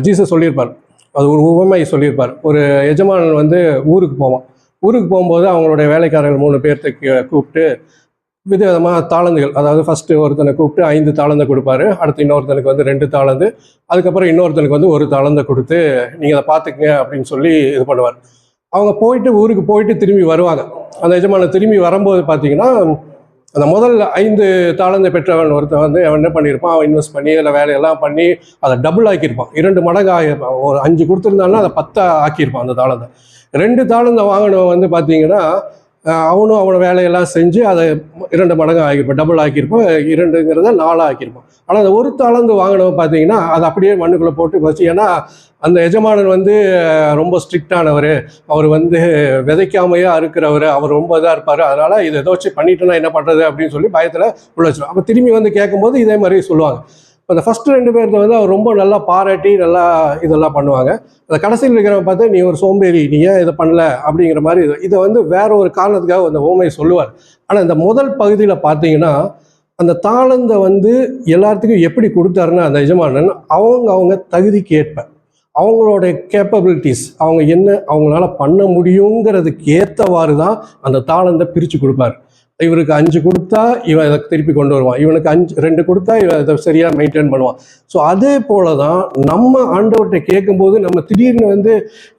ஜீசஸ் சொல்லியிருப்பார், அது ஒரு உவமை சொல்லியிருப்பார். ஒரு எஜமானன் வந்து ஊருக்கு போவான். ஊருக்கு போகும்போது அவங்களுடைய வேலைக்காரர்கள் 3 பேர்த்துக்கு கூப்பிட்டு விதவிதமாக தாளந்துகள், அதாவது ஃபஸ்ட்டு ஒருத்தனை கூப்பிட்டு 5 தாளந்தை கொடுப்பாரு, அடுத்து இன்னொருத்தனுக்கு வந்து 2 தாளந்து, அதுக்கப்புறம் இன்னொருத்தனுக்கு வந்து 1 தாளந்தை கொடுத்து நீங்கள் அதை பார்த்துக்குங்க அப்படின்னு சொல்லி இது பண்ணுவார். அவங்க ஊருக்கு போயிட்டு திரும்பி வருவாங்க. அந்த எஜமானன் திரும்பி வரும்போது பார்த்தீங்கன்னா, அந்த முதல் 5 தாளந்தை பெற்றவன் ஒருத்தன் வந்து அவன் என்ன பண்ணியிருப்பான், அவன் இன்வெஸ்ட் பண்ணி அதில் வேலையெல்லாம் பண்ணி அதை டபுள் ஆக்கியிருப்பான், 2 மடங்கு ஆகியிருப்பான். ஒரு 5 கொடுத்துருந்தான்னா அதை 10 ஆக்கியிருப்பான் அந்த தாளந்தை. 2 தாளந்தை வாங்கினவன் வந்து பார்த்தீங்கன்னா அவனும் அவனை வேலையெல்லாம் செஞ்சு அதை 2 மடங்கு ஆகியிருப்பான், டபுள் ஆக்கியிருப்பான். 2ங்கிறத 4 ஆக்கியிருப்பான். ஆனால் அந்த 1 தாளந்து வாங்கினவன் பார்த்தீங்கன்னா அதை அப்படியே மண்ணுக்குள்ளே போட்டு வச்சு, ஏன்னா அந்த எஜமானன் வந்து ரொம்ப ஸ்ட்ரிக்டானவர், அவர் வந்து விதைக்காமையே அறுக்கிறவர், அவர் ரொம்ப இதாக இருப்பார், அதனால் இதை ஏதாச்சும் பண்ணிட்டோன்னா என்ன பண்ணுறது அப்படின்னு சொல்லி பயத்தில் உள்ள வச்சிடும். அப்போ திரும்பி வந்து கேட்கும்போது இதே மாதிரி சொல்லுவாங்க. அந்த ஃபஸ்ட்டு 2 பேர்த்த வந்து அவர் ரொம்ப நல்லா பாராட்டி நல்லா இதெல்லாம் பண்ணுவாங்க. அந்த கடைசியில் இருக்கிறவங்க பார்த்து நீ ஒரு சோம்பேறி, நீ ஏன் இதை பண்ணல அப்படிங்கிற மாதிரி இதை வந்து வேற ஒரு காரணத்துக்காக அந்த ஓமையை சொல்லுவார். ஆனால் இந்த முதல் பகுதியில் பார்த்தீங்கன்னா அந்த தாளந்தை வந்து எல்லாத்துக்கும் எப்படி கொடுத்தாருன்னா, அந்த எஜமானன் அவங்க தகுதிக்கு ஏற்ப அவங்களோட கேப்பபிலிட்டிஸ், அவங்க என்ன அவங்களால பண்ண முடியுங்கிறதுக்கு ஏற்றவாறு தான் அந்த தாளந்தை பிரித்து கொடுப்பார். இவருக்கு 5 கொடுத்தா இவன் இதை திருப்பி கொண்டு வருவான், இவனுக்கு 2 கொடுத்தா இவன் இதை சரியாக மெயின்டைன் பண்ணுவான். ஸோ அதே போல தான் நம்ம ஆண்டவர்கிட்ட கேட்கும்போது நம்ம திடீர்னு வந்து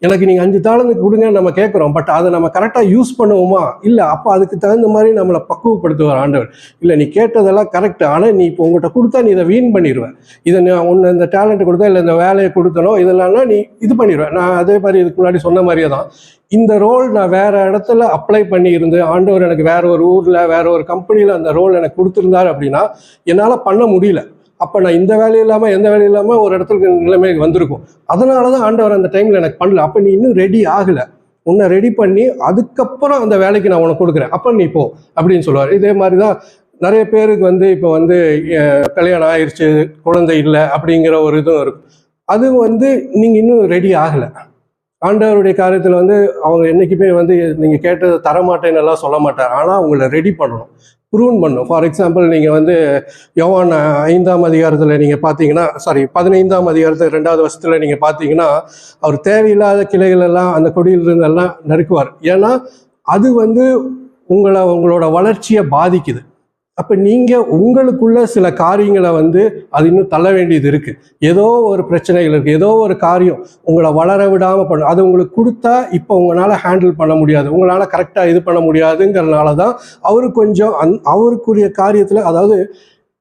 எனக்கு நீங்கள் 5 தாளந்து கொடுங்கன்னு நம்ம கேட்குறோம். பட் அதை நம்ம கரெக்டாக யூஸ் பண்ணுவோமா? இல்லை. அப்போ அதுக்கு தகுந்த மாதிரி நம்மளை பக்குவப்படுத்துவார் ஆண்டவர். இல்லை, நீ கேட்டதெல்லாம் கரெக்டு, ஆனால் நீ இப்போ உங்கள்கிட்ட கொடுத்தா நீ இதை வீண் பண்ணிடுவேன். இதை நான் ஒன்று இந்த டேலண்ட் கொடுத்தா இல்லை இந்த வேலையை கொடுத்தனோ இதெல்லாம்னா நீ இது பண்ணிடுவேன். நான் அதே மாதிரி இதுக்கு முன்னாடி சொன்ன மாதிரியே தான் இந்த ரோல் நான் வேற இடத்துல அப்ளை பண்ணி இருந்து ஆண்டவர் எனக்கு வேற ஒரு ஊரில் வேற ஒரு கம்பெனியில் அந்த ரோல் எனக்கு கொடுத்துருந்தாரு அப்படின்னா என்னால் பண்ண முடியல. அப்போ நான் இந்த வேலை இல்லாமல் எந்த வேலையும் இல்லாமல் ஒரு இடத்துக்கு நிலைமைக்கு வந்திருக்கும். அதனால தான் ஆண்டவர் அந்த டைமில் எனக்கு பண்ணல. அப்போ நீ இன்னும் ரெடி ஆகலை, உன்னை ரெடி பண்ணி அதுக்கப்புறம் அந்த வேலைக்கு நான் உனக்கு கொடுக்குறேன், அப்போ நீ போ அப்படின்னு சொல்லுவார். இதே மாதிரி தான் நிறைய பேருக்கு வந்து இப்போ வந்து கல்யாணம் ஆயிடுச்சு, குழந்தை இல்லை அப்படிங்கிற ஒரு இதுவும் இருக்கும். அது வந்து நீங்கள் இன்னும் ரெடி ஆகலை. ஆண்டவருடைய காரியத்தில் வந்து அவங்க என்றைக்குமே வந்து நீங்கள் கேட்டதை தரமாட்டேன்னு எல்லாம் சொல்ல மாட்டார். ஆனால் அவங்கள ரெடி பண்ணணும், ப்ரூன் பண்ணணும். ஃபார் எக்ஸாம்பிள் நீங்கள் வந்து யோவான் 5ஆம் அதிகாரத்தில் நீங்கள் பார்த்தீங்கன்னா 15ஆம் அதிகாரத்தில் 2வது வசனத்தில் நீங்கள் பார்த்தீங்கன்னா அவர் தேவையில்லாத கிளைகள் எல்லாம் அந்த கொடியிலிருந்தெல்லாம் நறுக்குவார். ஏன்னா அது வந்து உங்களோட வளர்ச்சியை பாதிக்குது. அப்போ நீங்கள் உங்களுக்குள்ள சில காரியங்களை வந்து அது இன்னும் தள்ள வேண்டியது இருக்குது. ஏதோ ஒரு பிரச்சனைகள் இருக்குது, ஏதோ ஒரு காரியம் உங்களை வளர விடாமல் பண்ணும். அது உங்களுக்கு கொடுத்தா இப்போ உங்களால் ஹேண்டில் பண்ண முடியாது, உங்களால் கரெக்டாக இது பண்ண முடியாதுங்கிறதுனால தான் அவரு கொஞ்சம் அவருக்குரிய காரியத்தில், அதாவது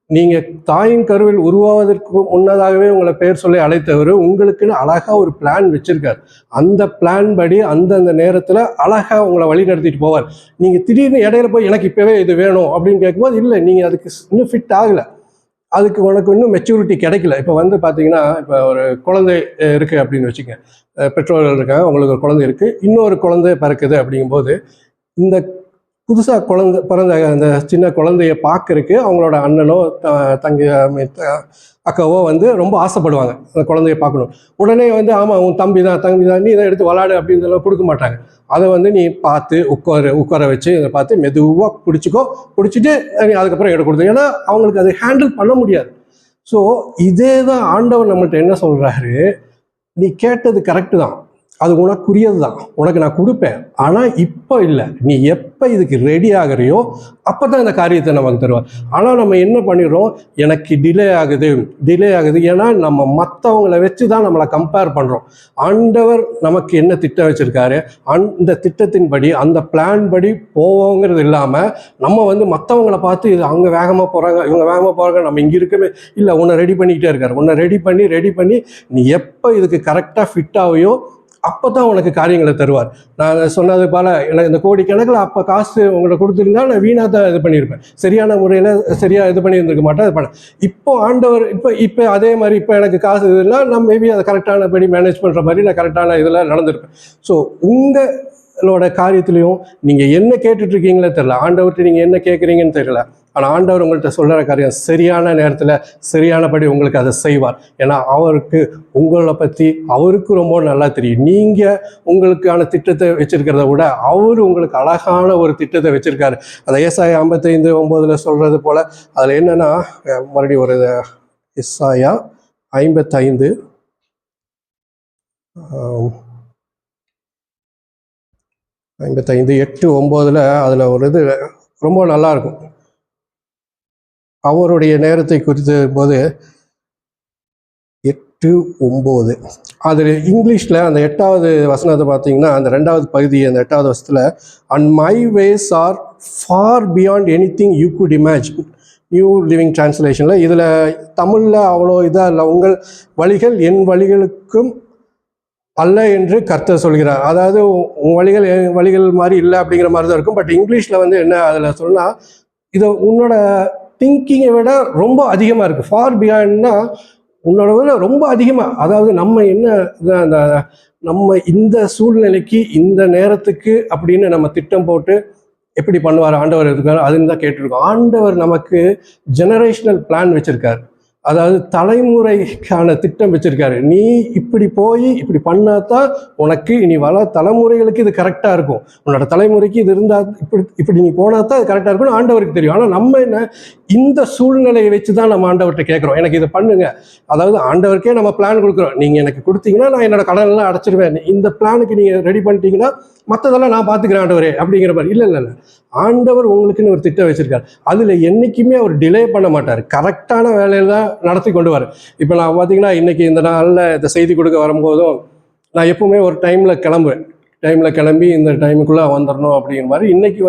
நீங்கள் தாயின் கருவில் உருவாவதற்கு முன்னதாகவே உங்களை பெயர் சொல்லி அழைத்தவர் உங்களுக்குன்னு அழகாக ஒரு பிளான் வச்சுருக்கார். அந்த பிளான் படி அந்தந்த நேரத்தில் அழகாக உங்களை வழி நடத்திட்டு போவார். நீங்கள் திடீர்னு இடையில போய் எனக்கு இப்போவே இது வேணும் அப்படின்னு கேட்கும்போது இல்லை, நீங்கள் அதுக்கு இன்னும் ஃபிட் ஆகலை, அதுக்கு உனக்கு இன்னும் மெச்சூரிட்டி கிடைக்கல. இப்போ வந்து பார்த்தீங்கன்னா இப்போ ஒரு குழந்தை இருக்குது அப்படின்னு வச்சுக்கோங்க, பெற்றோர்கள் இருக்காங்க, உங்களுக்கு ஒரு குழந்தை இருக்குது, இன்னொரு குழந்தை பிறக்குது அப்படிங்கும்போது இந்த புதுசாக பிறந்த அந்த சின்ன குழந்தைய பார்க்கறதுக்கு அவங்களோட அண்ணனோ தங்கி அக்காவோ வந்து ரொம்ப ஆசைப்படுவாங்க அந்த குழந்தைய பார்க்கணும். உடனே வந்து ஆமாம் உன் தம்பி தான் நீ இதை எடுத்து விளாடு அப்படின்னு கொடுக்க மாட்டாங்க. அதை வந்து நீ பார்த்து உட்கார வச்சு இதை பார்த்து மெதுவாக பிடிச்சிட்டு நீ அதுக்கப்புறம் எடுத்து கொடுத்து, ஏன்னா அவங்களுக்கு அதை ஹேண்டில் பண்ண முடியாது. ஸோ இதே தான் ஆண்டவர் நம்மள்ட்ட என்ன சொல்கிறாரு, நீ கேட்டது கரெக்டு தான், அது உனக்குரியது தான், உனக்கு நான் கொடுப்பேன், ஆனால் இப்போ இல்லை, நீ எப்போ இதுக்கு ரெடி ஆகிறியோ அப்போ தான் இந்த காரியத்தை நமக்கு தருவார். ஆனால் நம்ம என்ன பண்ணிடுறோம், எனக்கு டிலே ஆகுது, ஏன்னா நம்ம மற்றவங்களை வச்சு தான் நம்மளை கம்பேர் பண்ணுறோம். ஆண்டவர் நமக்கு என்ன திட்டம் வச்சுருக்காரு, அந்த திட்டத்தின்படி அந்த பிளான் படி போவோங்கிறது இல்லாமல் நம்ம மற்றவங்களை பார்த்து இது அவங்க வேகமாக போகிறாங்க, இவங்க வேகமாக போகிறாங்க, நம்ம இங்கே இருக்கவே இல்லை, உன்னை ரெடி பண்ணிக்கிட்டே இருக்காரு. உன்னை ரெடி பண்ணி நீ எப்போ இதுக்கு கரெக்டாக ஃபிட் ஆகையோ அப்போ தான் உனக்கு காரியங்களை தருவார். நான் சொன்னது போல் எனக்கு இந்த கோடிக்கணக்கில் அப்போ காசு உங்களை கொடுத்துருந்தா நான் வீணாக தான் இது பண்ணியிருப்பேன், சரியான முறையில் சரியாக இது பண்ணியிருந்துருக்க மாட்டேன். இது பண்ண இப்போ ஆண்டவர் இப்போ அதே மாதிரி இப்போ எனக்கு காசு இதுனா நான் மேபி அதை கரெக்டானபடி மேனேஜ் பண்ணுற மாதிரி நான் கரெக்டான இதில் நடந்திருப்பேன். ஸோ உங்களோட காரியத்துலேயும் நீங்கள் என்ன கேட்டுட்ருக்கீங்களே தெரியல, ஆண்டவர்கிட்ட நீங்கள் என்ன கேட்குறீங்கன்னு தெரியல, ஆனால் ஆண்டவர் உங்கள்கிட்ட சொல்கிற காரியம் சரியான நேரத்தில் சரியானபடி உங்களுக்கு அதை செய்வார். ஏன்னா அவருக்கு உங்களை பற்றி அவருக்கு ரொம்ப நல்லா தெரியும். நீங்கள் உங்களுக்கான திட்டத்தை வச்சுருக்கிறத விட அவர் உங்களுக்கு அழகான ஒரு திட்டத்தை வச்சுருக்காரு. அதை ஏசாயா 55:9 சொல்கிறது போல் அதில் என்னென்னா, மறுபடியும் ஒரு ஏசாயா 55:8-9 அதில் ஒரு இது ரொம்ப நல்லாயிருக்கும். அவருடைய நேரத்தை குறித்த போது 8:9 அதில் இங்கிலீஷில் அந்த 8வது வசனத்தை பார்த்தீங்கன்னா, அந்த 2வது பகுதி, அந்த 8வது வசனத்தில், and my ways are far beyond anything you could imagine, New Living டிரான்ஸ்லேஷனில். இதில் தமிழில் அவ்வளோ இதாக இல்லை, உங்கள் வழிகள் என் வழிகளுக்கும் அல்ல என்று கர்த்தர் சொல்கிறார். அதாவது உன் வழிகள் என் வழிகள் மாதிரி இல்லை அப்படிங்கிற மாதிரி தான் இருக்கும். பட் இங்கிலீஷில் என்ன அதில் சொன்னால், இதை உன்னோட திங்கிங்கை விட ரொம்ப அதிகமாக இருக்குது. ஃபார் பியாண்ட்னா உன்னோட விட ரொம்ப அதிகமாக, அதாவது நம்ம என்ன அந்த நம்ம இந்த சூழ்நிலைக்கு இந்த நேரத்துக்கு அப்படின்னு நம்ம திட்டம் போட்டு எப்படி பண்ணுவார் ஆண்டவர் இருக்காரு அதுன்னு தான் கேட்டிருக்கோம். ஆண்டவர் நமக்கு ஜெனரேஷனல் பிளான் வச்சுருக்காரு, அதாவது தலைமுறைக்கான திட்டம் வச்சுருக்காரு. நீ இப்படி போய் இப்படி பண்ணாதான் உனக்கு இனி வர தலைமுறைகளுக்கு இது கரெக்டாக இருக்கும், உன்னோட தலைமுறைக்கு இது இருந்தால் இப்படி நீ போனால் தான் அது கரெக்டாக இருக்கும்னு ஆண்டவருக்கு தெரியும். ஆனால் நம்ம என்ன, இந்த சூழ்நிலையை வச்சு தான் நம்ம ஆண்டவர்கிட்ட கேட்குறோம், எனக்கு இதை பண்ணுங்க. அதாவது ஆண்டவருக்கே நம்ம பிளான் கொடுக்குறோம், நீங்கள் எனக்கு கொடுத்தீங்கன்னா நான் என்னோட கடனெல்லாம் அடைச்சிடுவேன், இந்த பிளானுக்கு நீங்கள் ரெடி பண்ணிட்டீங்கன்னா மற்றதெல்லாம் நான் பார்த்துக்கிறேன் ஆண்டவரே அப்படிங்கிற மாதிரி. இல்லை, ஆண்டவர் உங்களுக்குன்னு ஒரு திட்டம் வச்சுருக்காரு. அதில் என்றைக்குமே அவர் டிலே பண்ண மாட்டார், கரெக்டான வேலையில் தான் நடத்தி கொண்டு வர. இப்போ நான் பார்த்தீங்கன்னா இன்றைக்கி இந்த நாளில் இந்த செய்தி கொடுக்க வரும்போதும் நான் எப்பவுமே ஒரு டைமில் கிளம்பி இந்த டைமுக்குள்ளே வந்துடணும் அப்படிங்கிற மாதிரி. இன்றைக்கி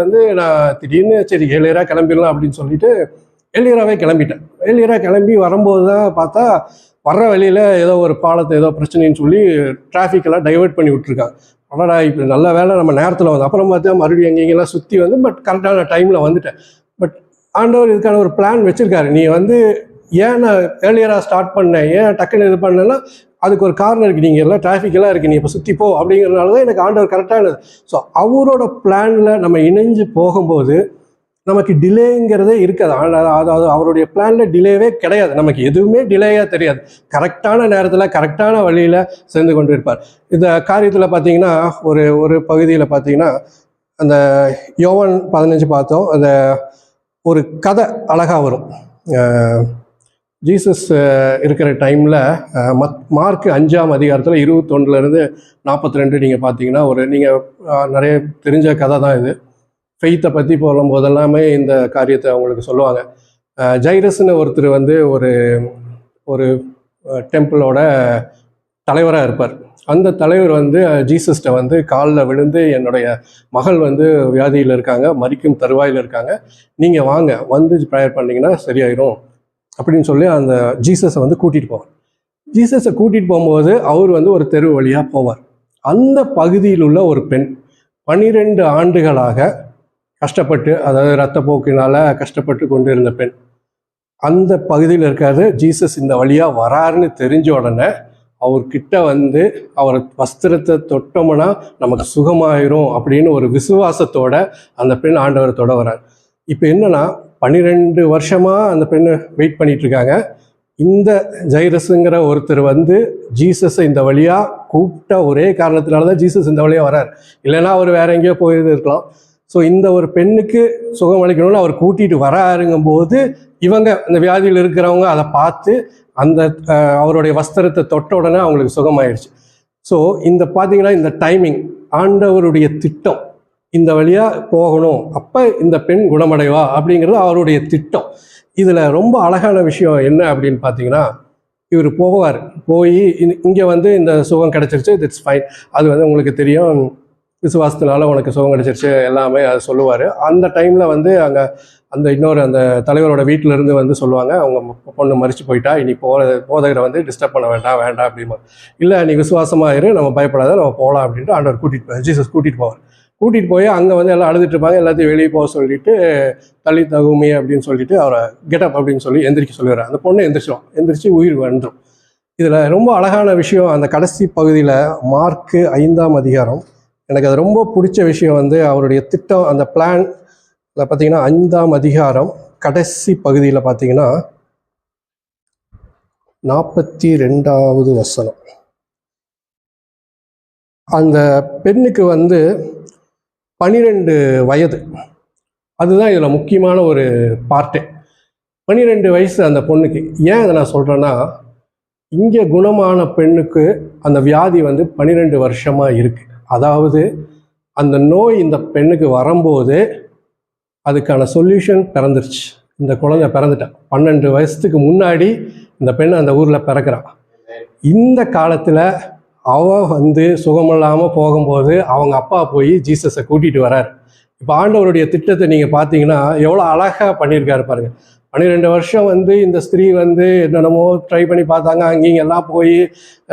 நான் திடீர்னு சரி ஏழியராக கிளம்பிடலாம் அப்படின்னு சொல்லிட்டு ஏழியராகவே கிளம்பி வரும்போது தான் பார்த்தா வர்ற வழியில் ஏதோ ஒரு பாலத்தை ஏதோ பிரச்சனைன்னு சொல்லி டிராஃபிக்கெல்லாம் டைவெர்ட் பண்ணி விட்டுருக்காங்க. அடடா, இப்படி நல்ல வேலை நம்ம நேரத்தில் அப்புறம் பார்த்தா மறுபடியும் எங்கெங்கெல்லாம் சுற்றி பட் கரெக்டான டைமில் வந்துட்டேன். பட் ஆண்டவர் இதுக்கான ஒரு பிளான் வச்சுருக்காரு. நீ ஏன் நான் ஏர்லியராக ஸ்டார்ட் பண்ணேன், ஏன் டக்குன்னு இது பண்ணேன்னா அதுக்கு ஒரு காரணம் இருக்குது, நீங்கள் எல்லாம் டிராஃபிக்கெல்லாம் இருக்குது, நீ இப்போ சுற்றி போ அப்படிங்கிறதுனால தான் எனக்கு ஆண்டவர் கரெக்டானது. ஸோ அவரோட பிளானில் நம்ம இணைஞ்சு போகும்போது நமக்கு டிலேங்கிறதே இருக்காது. அதாவது அவருடைய பிளானில் டிலேவே கிடையாது, நமக்கு எதுவுமே டிலேயாக தெரியாது. கரெக்டான நேரத்தில் கரெக்டான வழியில் சேர்ந்து கொண்டு இருப்பார். இந்த காரியத்தில் பார்த்தீங்கன்னா ஒரு பகுதியில் பார்த்தீங்கன்னா அந்த யோவான் 15 பார்த்தோம், அந்த ஒரு கதை அழகாக வரும். ஜீசஸ் இருக்கிற டைமில் மார்க் 5ஆம் அதிகாரத்தில் 21-42 நீங்கள் பார்த்தீங்கன்னா நீங்கள் நிறைய தெரிஞ்ச கதை தான் இது. ஃபெய்த்தை பற்றி போகும் போதெல்லாமே இந்த காரியத்தை அவங்களுக்கு சொல்லுவாங்க. ஜைரஸ்னு ஒருத்தர் ஒரு ஒரு டெம்பிளோட தலைவராக இருப்பார். அந்த தலைவர் ஜீசஸ்கிட்ட காலில் விழுந்து, என்னுடைய மகள் வியாதியில் இருக்காங்க, மரிக்கும் தருவாயில் இருக்காங்க, நீங்கள் வாங்க ப்ரேயர் பண்ணிங்கன்னா சரியாயிரும் அப்படின்னு சொல்லி அந்த ஜீசஸை கூட்டிகிட்டு போவார். ஜீசஸை கூட்டிகிட்டு போகும்போது அவர் ஒரு தெரு வழியாக போவார். அந்த பகுதியில் உள்ள ஒரு பெண் 12 ஆண்டுகளாக கஷ்டப்பட்டு, அதாவது இரத்தப்போக்கினால் கஷ்டப்பட்டு கொண்டு இருந்த பெண், அந்த பகுதியில் இருக்காது. ஜீசஸ் இந்த வழியாக வராருன்னு தெரிஞ்ச உடனே அவர்கிட்ட அவர் வஸ்திரத்தை தொட்டோம்னா நமக்கு சுகமாயிரும் அப்படின்னு ஒரு விசுவாசத்தோட அந்த பெண் ஆண்டவரத்தோட வரார். இப்போ என்னன்னா 12 வருஷமாக அந்த பெண்ணை வெயிட் பண்ணிட்டு இருக்காங்க. இந்த ஜைரஸுங்கிற ஒருத்தர் ஜீசஸை இந்த வழியாக கூப்பிட்ட ஒரே காரணத்தினால தான் ஜீசஸ் இந்த வழியாக வரார், இல்லைன்னா அவர் வேற எங்கேயோ போயிருக்கலாம். ஸோ இந்த ஒரு பெண்ணுக்கு சுகம் அளிக்கணும்னு அவர் கூட்டிகிட்டு வராருங்கும்போது இவங்க இந்த வியாதியில் இருக்கிறவங்க அதை பார்த்து அந்த அவருடைய வஸ்திரத்தை தொட்ட உடனே அவங்களுக்கு சுகமாயிடுச்சு. ஸோ இந்த பார்த்தீங்கன்னா இந்த டைமிங் ஆண்டவருடைய திட்டம், இந்த வழியாக போகணும், அப்போ இந்த பெண் குணமடைவா அப்படிங்கிறது அவருடைய திட்டம். இதில் ரொம்ப அழகான விஷயம் என்ன அப்படின்னு பார்த்தீங்கன்னா, இவர் போவார், போய் இங்கே வந்து இந்த சுகம் கிடச்சிருச்சு, இட்ஸ் ஃபைன், அது வந்து உங்களுக்கு தெரியும், விசுவாசத்தினால உனக்கு சுகம் கிடச்சிருச்சு எல்லாமே அது சொல்லுவார். அந்த டைமில் வந்து அங்கே அந்த இன்னொரு அந்த தலைவரோட வீட்டிலேருந்து வந்து சொல்லுவாங்க, அவங்க பொண்ணு மறித்து போயிட்டா, இனி போதகரை வந்து டிஸ்டர்ப் பண்ண வேண்டாம் அப்படிமா. இல்லை நீ விசுவாசமாக இரு, நம்ம பயப்படாத, நம்ம போகலாம் அப்படின்ட்டு ஆண்டவர் கூட்டிகிட்டு போவார். ஜீசஸ் கூட்டிகிட்டு போய் அங்கே வந்து எல்லாம் அழுதுட்டு இருப்பாங்க, எல்லாத்தையும் வெளியே போக சொல்லிட்டு தள்ளி தகுமே அப்படின்னு சொல்லிட்டு அவரை கெட்டப் அப்படின்னு சொல்லி எந்திரிக்க சொல்லுவார். அந்த பொண்ணு எந்திரிச்சு உயிர் வந்துடும். இதில் ரொம்ப அழகான விஷயம், அந்த கடைசி பகுதியில் மார்க்கு 5ஆம் அதிகாரம், எனக்கு அது ரொம்ப பிடிச்ச விஷயம் வந்து அவருடைய திட்டம், அந்த பிளான் பார்த்தீங்கன்னா 5ஆம் அதிகாரம் கடைசி பகுதியில் பார்த்தீங்கன்னா 42வது வசனம். அந்த பெண்ணுக்கு வந்து 12 வயது, அதுதான் இதில் முக்கியமான ஒரு பார்ட்டு. 12 வயசு அந்த பொண்ணுக்கு. ஏன் அதை நான் சொல்கிறேன்னா, இங்கே குணமான பெண்ணுக்கு அந்த வியாதி வந்து 12 வருஷமாக இருக்குது. அதாவது அந்த நோய் இந்த பெண்ணுக்கு வரும்போது அதுக்கான சொல்யூஷன் பிறந்துருச்சு. இந்த குழந்தை பிறந்துட்டான். 12 வயசுக்கு முன்னாடி இந்த பெண் அந்த ஊரில் பிறக்கிறான். இந்த காலத்தில் அவன் வந்து சுகமில்லாமல் போகும்போது அவங்க அப்பா போய் ஜீசஸை கூட்டிகிட்டு வரார். இப்போ ஆண்டவருடைய திட்டத்தை நீங்கள் பார்த்தீங்கன்னா எவ்வளோ அழகாக பண்ணியிருக்காரு பாருங்க. 12 வருஷம் வந்து இந்த ஸ்திரீ வந்து என்னென்னமோ ட்ரை பண்ணி பார்த்தாங்க, அங்கேயும் எல்லாம் போய்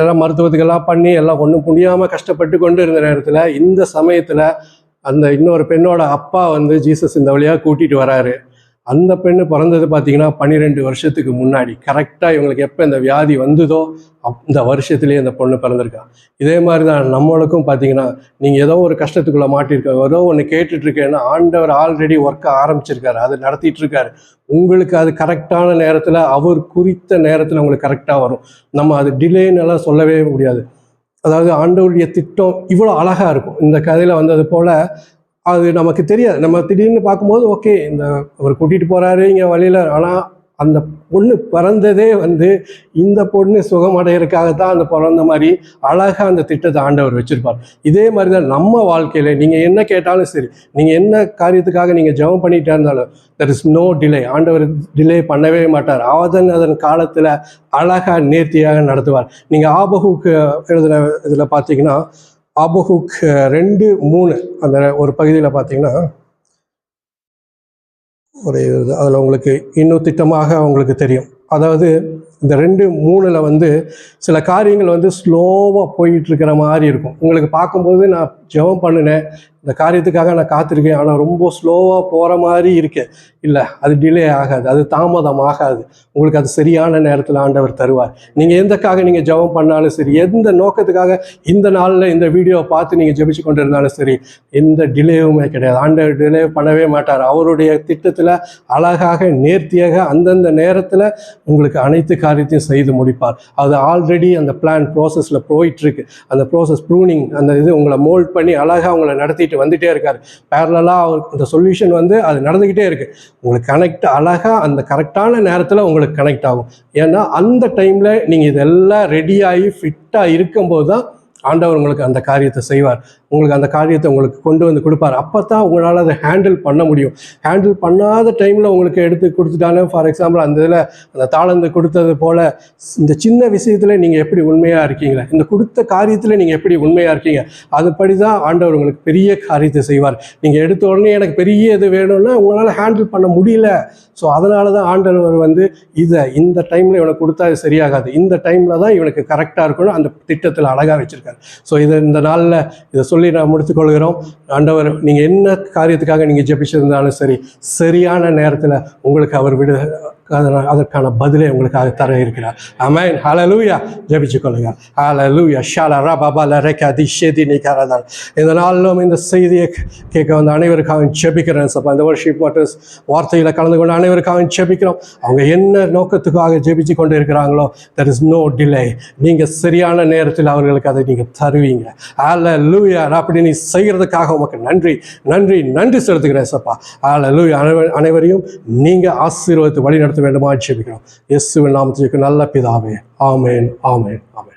எல்லாம் மருத்துவத்துக்கெல்லாம் பண்ணி எல்லாம் ஒன்றும் புரியாமல் கஷ்டப்பட்டு கொண்டு இருந்த நேரத்தில் இந்த சமயத்தில் அந்த இன்னொரு பெண்ணோட அப்பா வந்து ஜீசஸ் இந்த வழியாக கூட்டிகிட்டு வராரு. அந்த பெண்ணு பிறந்தது பார்த்தீங்கன்னா 12 வருஷத்துக்கு முன்னாடி. கரெக்டாக இவங்களுக்கு எப்போ இந்த வியாதி வந்ததோ அந்த வருஷத்துலேயே இந்த பொண்ணு பிறந்திருக்கா. இதே மாதிரி தான் நம்மளுக்கும் பார்த்தீங்கன்னா, நீங்கள் ஏதோ ஒரு கஷ்டத்துக்குள்ளே மாட்டியிருக்க, ஏதோ ஒன்று கேட்டுட்ருக்கேன்னா ஆண்டவர் ஆல்ரெடி ஒர்க்கை ஆரம்பிச்சிருக்காரு, அது நடத்திட்டு இருக்காரு. உங்களுக்கு அது கரெக்டான நேரத்தில், அவர் குறித்த நேரத்தில் உங்களுக்கு கரெக்டாக வரும். நம்ம அது டிலேன்னெல்லாம் சொல்லவே முடியாது. அதாவது ஆண்டவருடைய திட்டம் இவ்வளோ அழகாக இருக்கும். இந்த கதையில் வந்தது போல் அது நமக்கு தெரியாது. நம்ம திடீர்னு பார்க்கும்போது ஓகே, இந்த அவர் கூட்டிகிட்டு போகிறாரு இங்கே வழியில், ஆனால் அந்த பொண்ணு பிறந்ததே வந்து இந்த பொண்ணு சுகமடைகிறதுக்காகத்தான் அந்த பிறந்த மாதிரி அழகாக அந்த திட்டத்தை ஆண்டவர் வச்சுருப்பார். இதே மாதிரி தான் நம்ம வாழ்க்கையில் நீங்கள் என்ன கேட்டாலும் சரி, நீங்கள் என்ன காரியத்துக்காக நீங்கள் ஜெபம் பண்ணிகிட்டே இருந்தாலும் தெர் இஸ் நோ டிலே. ஆண்டவர் டிலே பண்ணவே மாட்டார். அதன் காலத்தில் அழகாக நேர்த்தியாக நடத்துவார். நீங்கள் ஆபகுக்கு எழுதின இதில் பார்த்தீங்கன்னா ஆபகுக் 2:3 அந்த ஒரு பகுதியில் பார்த்தீங்கன்னா அதில் உங்களுக்கு இன்னும் திட்டமாக உங்களுக்கு தெரியும். அதாவது இந்த 2:3 வந்து சில காரியங்கள் வந்து ஸ்லோவாக போயிட்டு இருக்கிற மாதிரி இருக்கும். உங்களுக்கு பார்க்கும்போது நான் ஜெபம் பண்ணினேன், இந்த காரியத்துக்காக நான் காத்திருக்கேன், ஆனால் ரொம்ப ஸ்லோவாக போகிற மாதிரி இருக்கு. இல்லை, அது டிலே ஆகாது, அது தாமதம் ஆகாது. உங்களுக்கு அது சரியான நேரத்தில் ஆண்டவர் தருவார். நீங்கள் எந்தக்காக நீங்கள் ஜெபம் பண்ணாலும் சரி, எந்த நோக்கத்துக்காக இந்த நாளில் இந்த வீடியோவை பார்த்து நீங்கள் ஜெபிச்சு கொண்டு இருந்தாலும் சரி, எந்த டிலேவுமே கிடையாது. ஆண்டவர் டிலே பண்ணவே மாட்டார். அவருடைய திட்டத்தில் அழகாக நேர்த்தியாக அந்தந்த நேரத்தில் உங்களுக்கு அனைத்து காரியத்தையும் செய்து முடிப்பார். அது ஆல்ரெடி அந்த பிளான் ப்ராசஸில் போயிட்டுருக்கு. அந்த ப்ராசஸ் ப்ரூனிங், அந்த இது உங்களை மோல்ட் பண்ணி அழகாக உங்களை நடத்திட்டு வந்துகிட்டே இருக்கார். பேரலாக அந்த சொல்யூஷன் வந்து அது நடந்துக்கிட்டே இருக்குது. உங்களுக்கு கனெக்ட் அழகாக அந்த கரெக்டான நேரத்தில் உங்களுக்கு கனெக்ட் ஆகும். ஏன்னா அந்த டைமில் நீங்கள் இதெல்லாம் ரெடியாகி ஃபிட்டாக இருக்கும்போது தான் ஆண்டவர் உங்களுக்கு அந்த காரியத்தை செய்வார். உங்களுக்கு அந்த காரியத்தை உங்களுக்கு கொண்டு வந்து கொடுப்பார். அப்போ தான் உங்களால் அதை ஹேண்டில் பண்ண முடியும். ஹேண்டில் பண்ணாத டைமில் உங்களுக்கு எடுத்து கொடுத்துட்டாலும், ஃபார் எக்ஸாம்பிள் அந்த இதில் அந்த தாளந்து கொடுத்தது போல் இந்த சின்ன விஷயத்தில் நீங்கள் எப்படி உண்மையாக இருக்கீங்களா, இந்த கொடுத்த காரியத்தில் நீங்கள் எப்படி உண்மையாக இருக்கீங்க, அதுபடி தான் ஆண்டவர் உங்களுக்கு பெரிய காரியத்தை செய்வார். நீங்கள் எடுத்த உடனே எனக்கு பெரிய இது வேணும்னா உங்களால் ஹேண்டில் பண்ண முடியல. ஸோ அதனால தான் ஆண்டவர் வந்து இந்த டைமில் இவனுக்கு கொடுத்தா இது சரியாகாது, இந்த டைமில் தான் இவனுக்கு கரெக்டாக இருக்கணும், அந்த திட்டத்தில் அழகாக வச்சுருக்காரு. ஸோ இந்த நாளில் இதை சொல்லி நான் முடித்துக்கொள்கிறோம். ஆண்டவர் நீங்கள் என்ன காரியத்துக்காக நீங்கள் ஜெபிச்சிருந்தாலும் சரி, சரியான நேரத்தில் உங்களுக்கு அவர் அதற்கான பதிலை உங்களுக்காக தர இருக்கிறார். ஆமென், ஹல்லேலூயா. ஜெபிச்சு கொள்ளுங்க. ஹல்லேலூயா. ஷாலா ரபா லரகா திஷேதி நிகரதல். இந்த நாளிலும் இந்த செய்தியை கேட்க வந்த அனைவருக்காக ஜெபிக்கிறேன் சப்பா. இந்த வர்ஷிப் மாட்டர்ஸ் வார்த்தையில் கலந்து கொண்ட அனைவருக்காக ஜெபிக்கிறோம். அவங்க என்ன நோக்கத்துக்காக ஜெபிச்சு கொண்டு இருக்கிறாங்களோ, there is no delay. நீங்கள் சரியான நேரத்தில் அவர்களுக்கு அதை நீங்கள் தருவீங்க. ஹல்லேலூயா. அப்படி நீ செய்கிறதுக்காக உமக்கு நன்றி நன்றி நன்றி செலுத்துகிறேன் சப்பா. ஹல்லேலூயா. அனைவரையும் நீங்கள் ஆசீர்வதித்து வழி வழிநடத்த வேண்டுமா ஜெபிக்கிறோம். இயேசுவின் நாமத்தில் நல்ல பிதாவே. ஆமென், ஆமென், ஆமென்.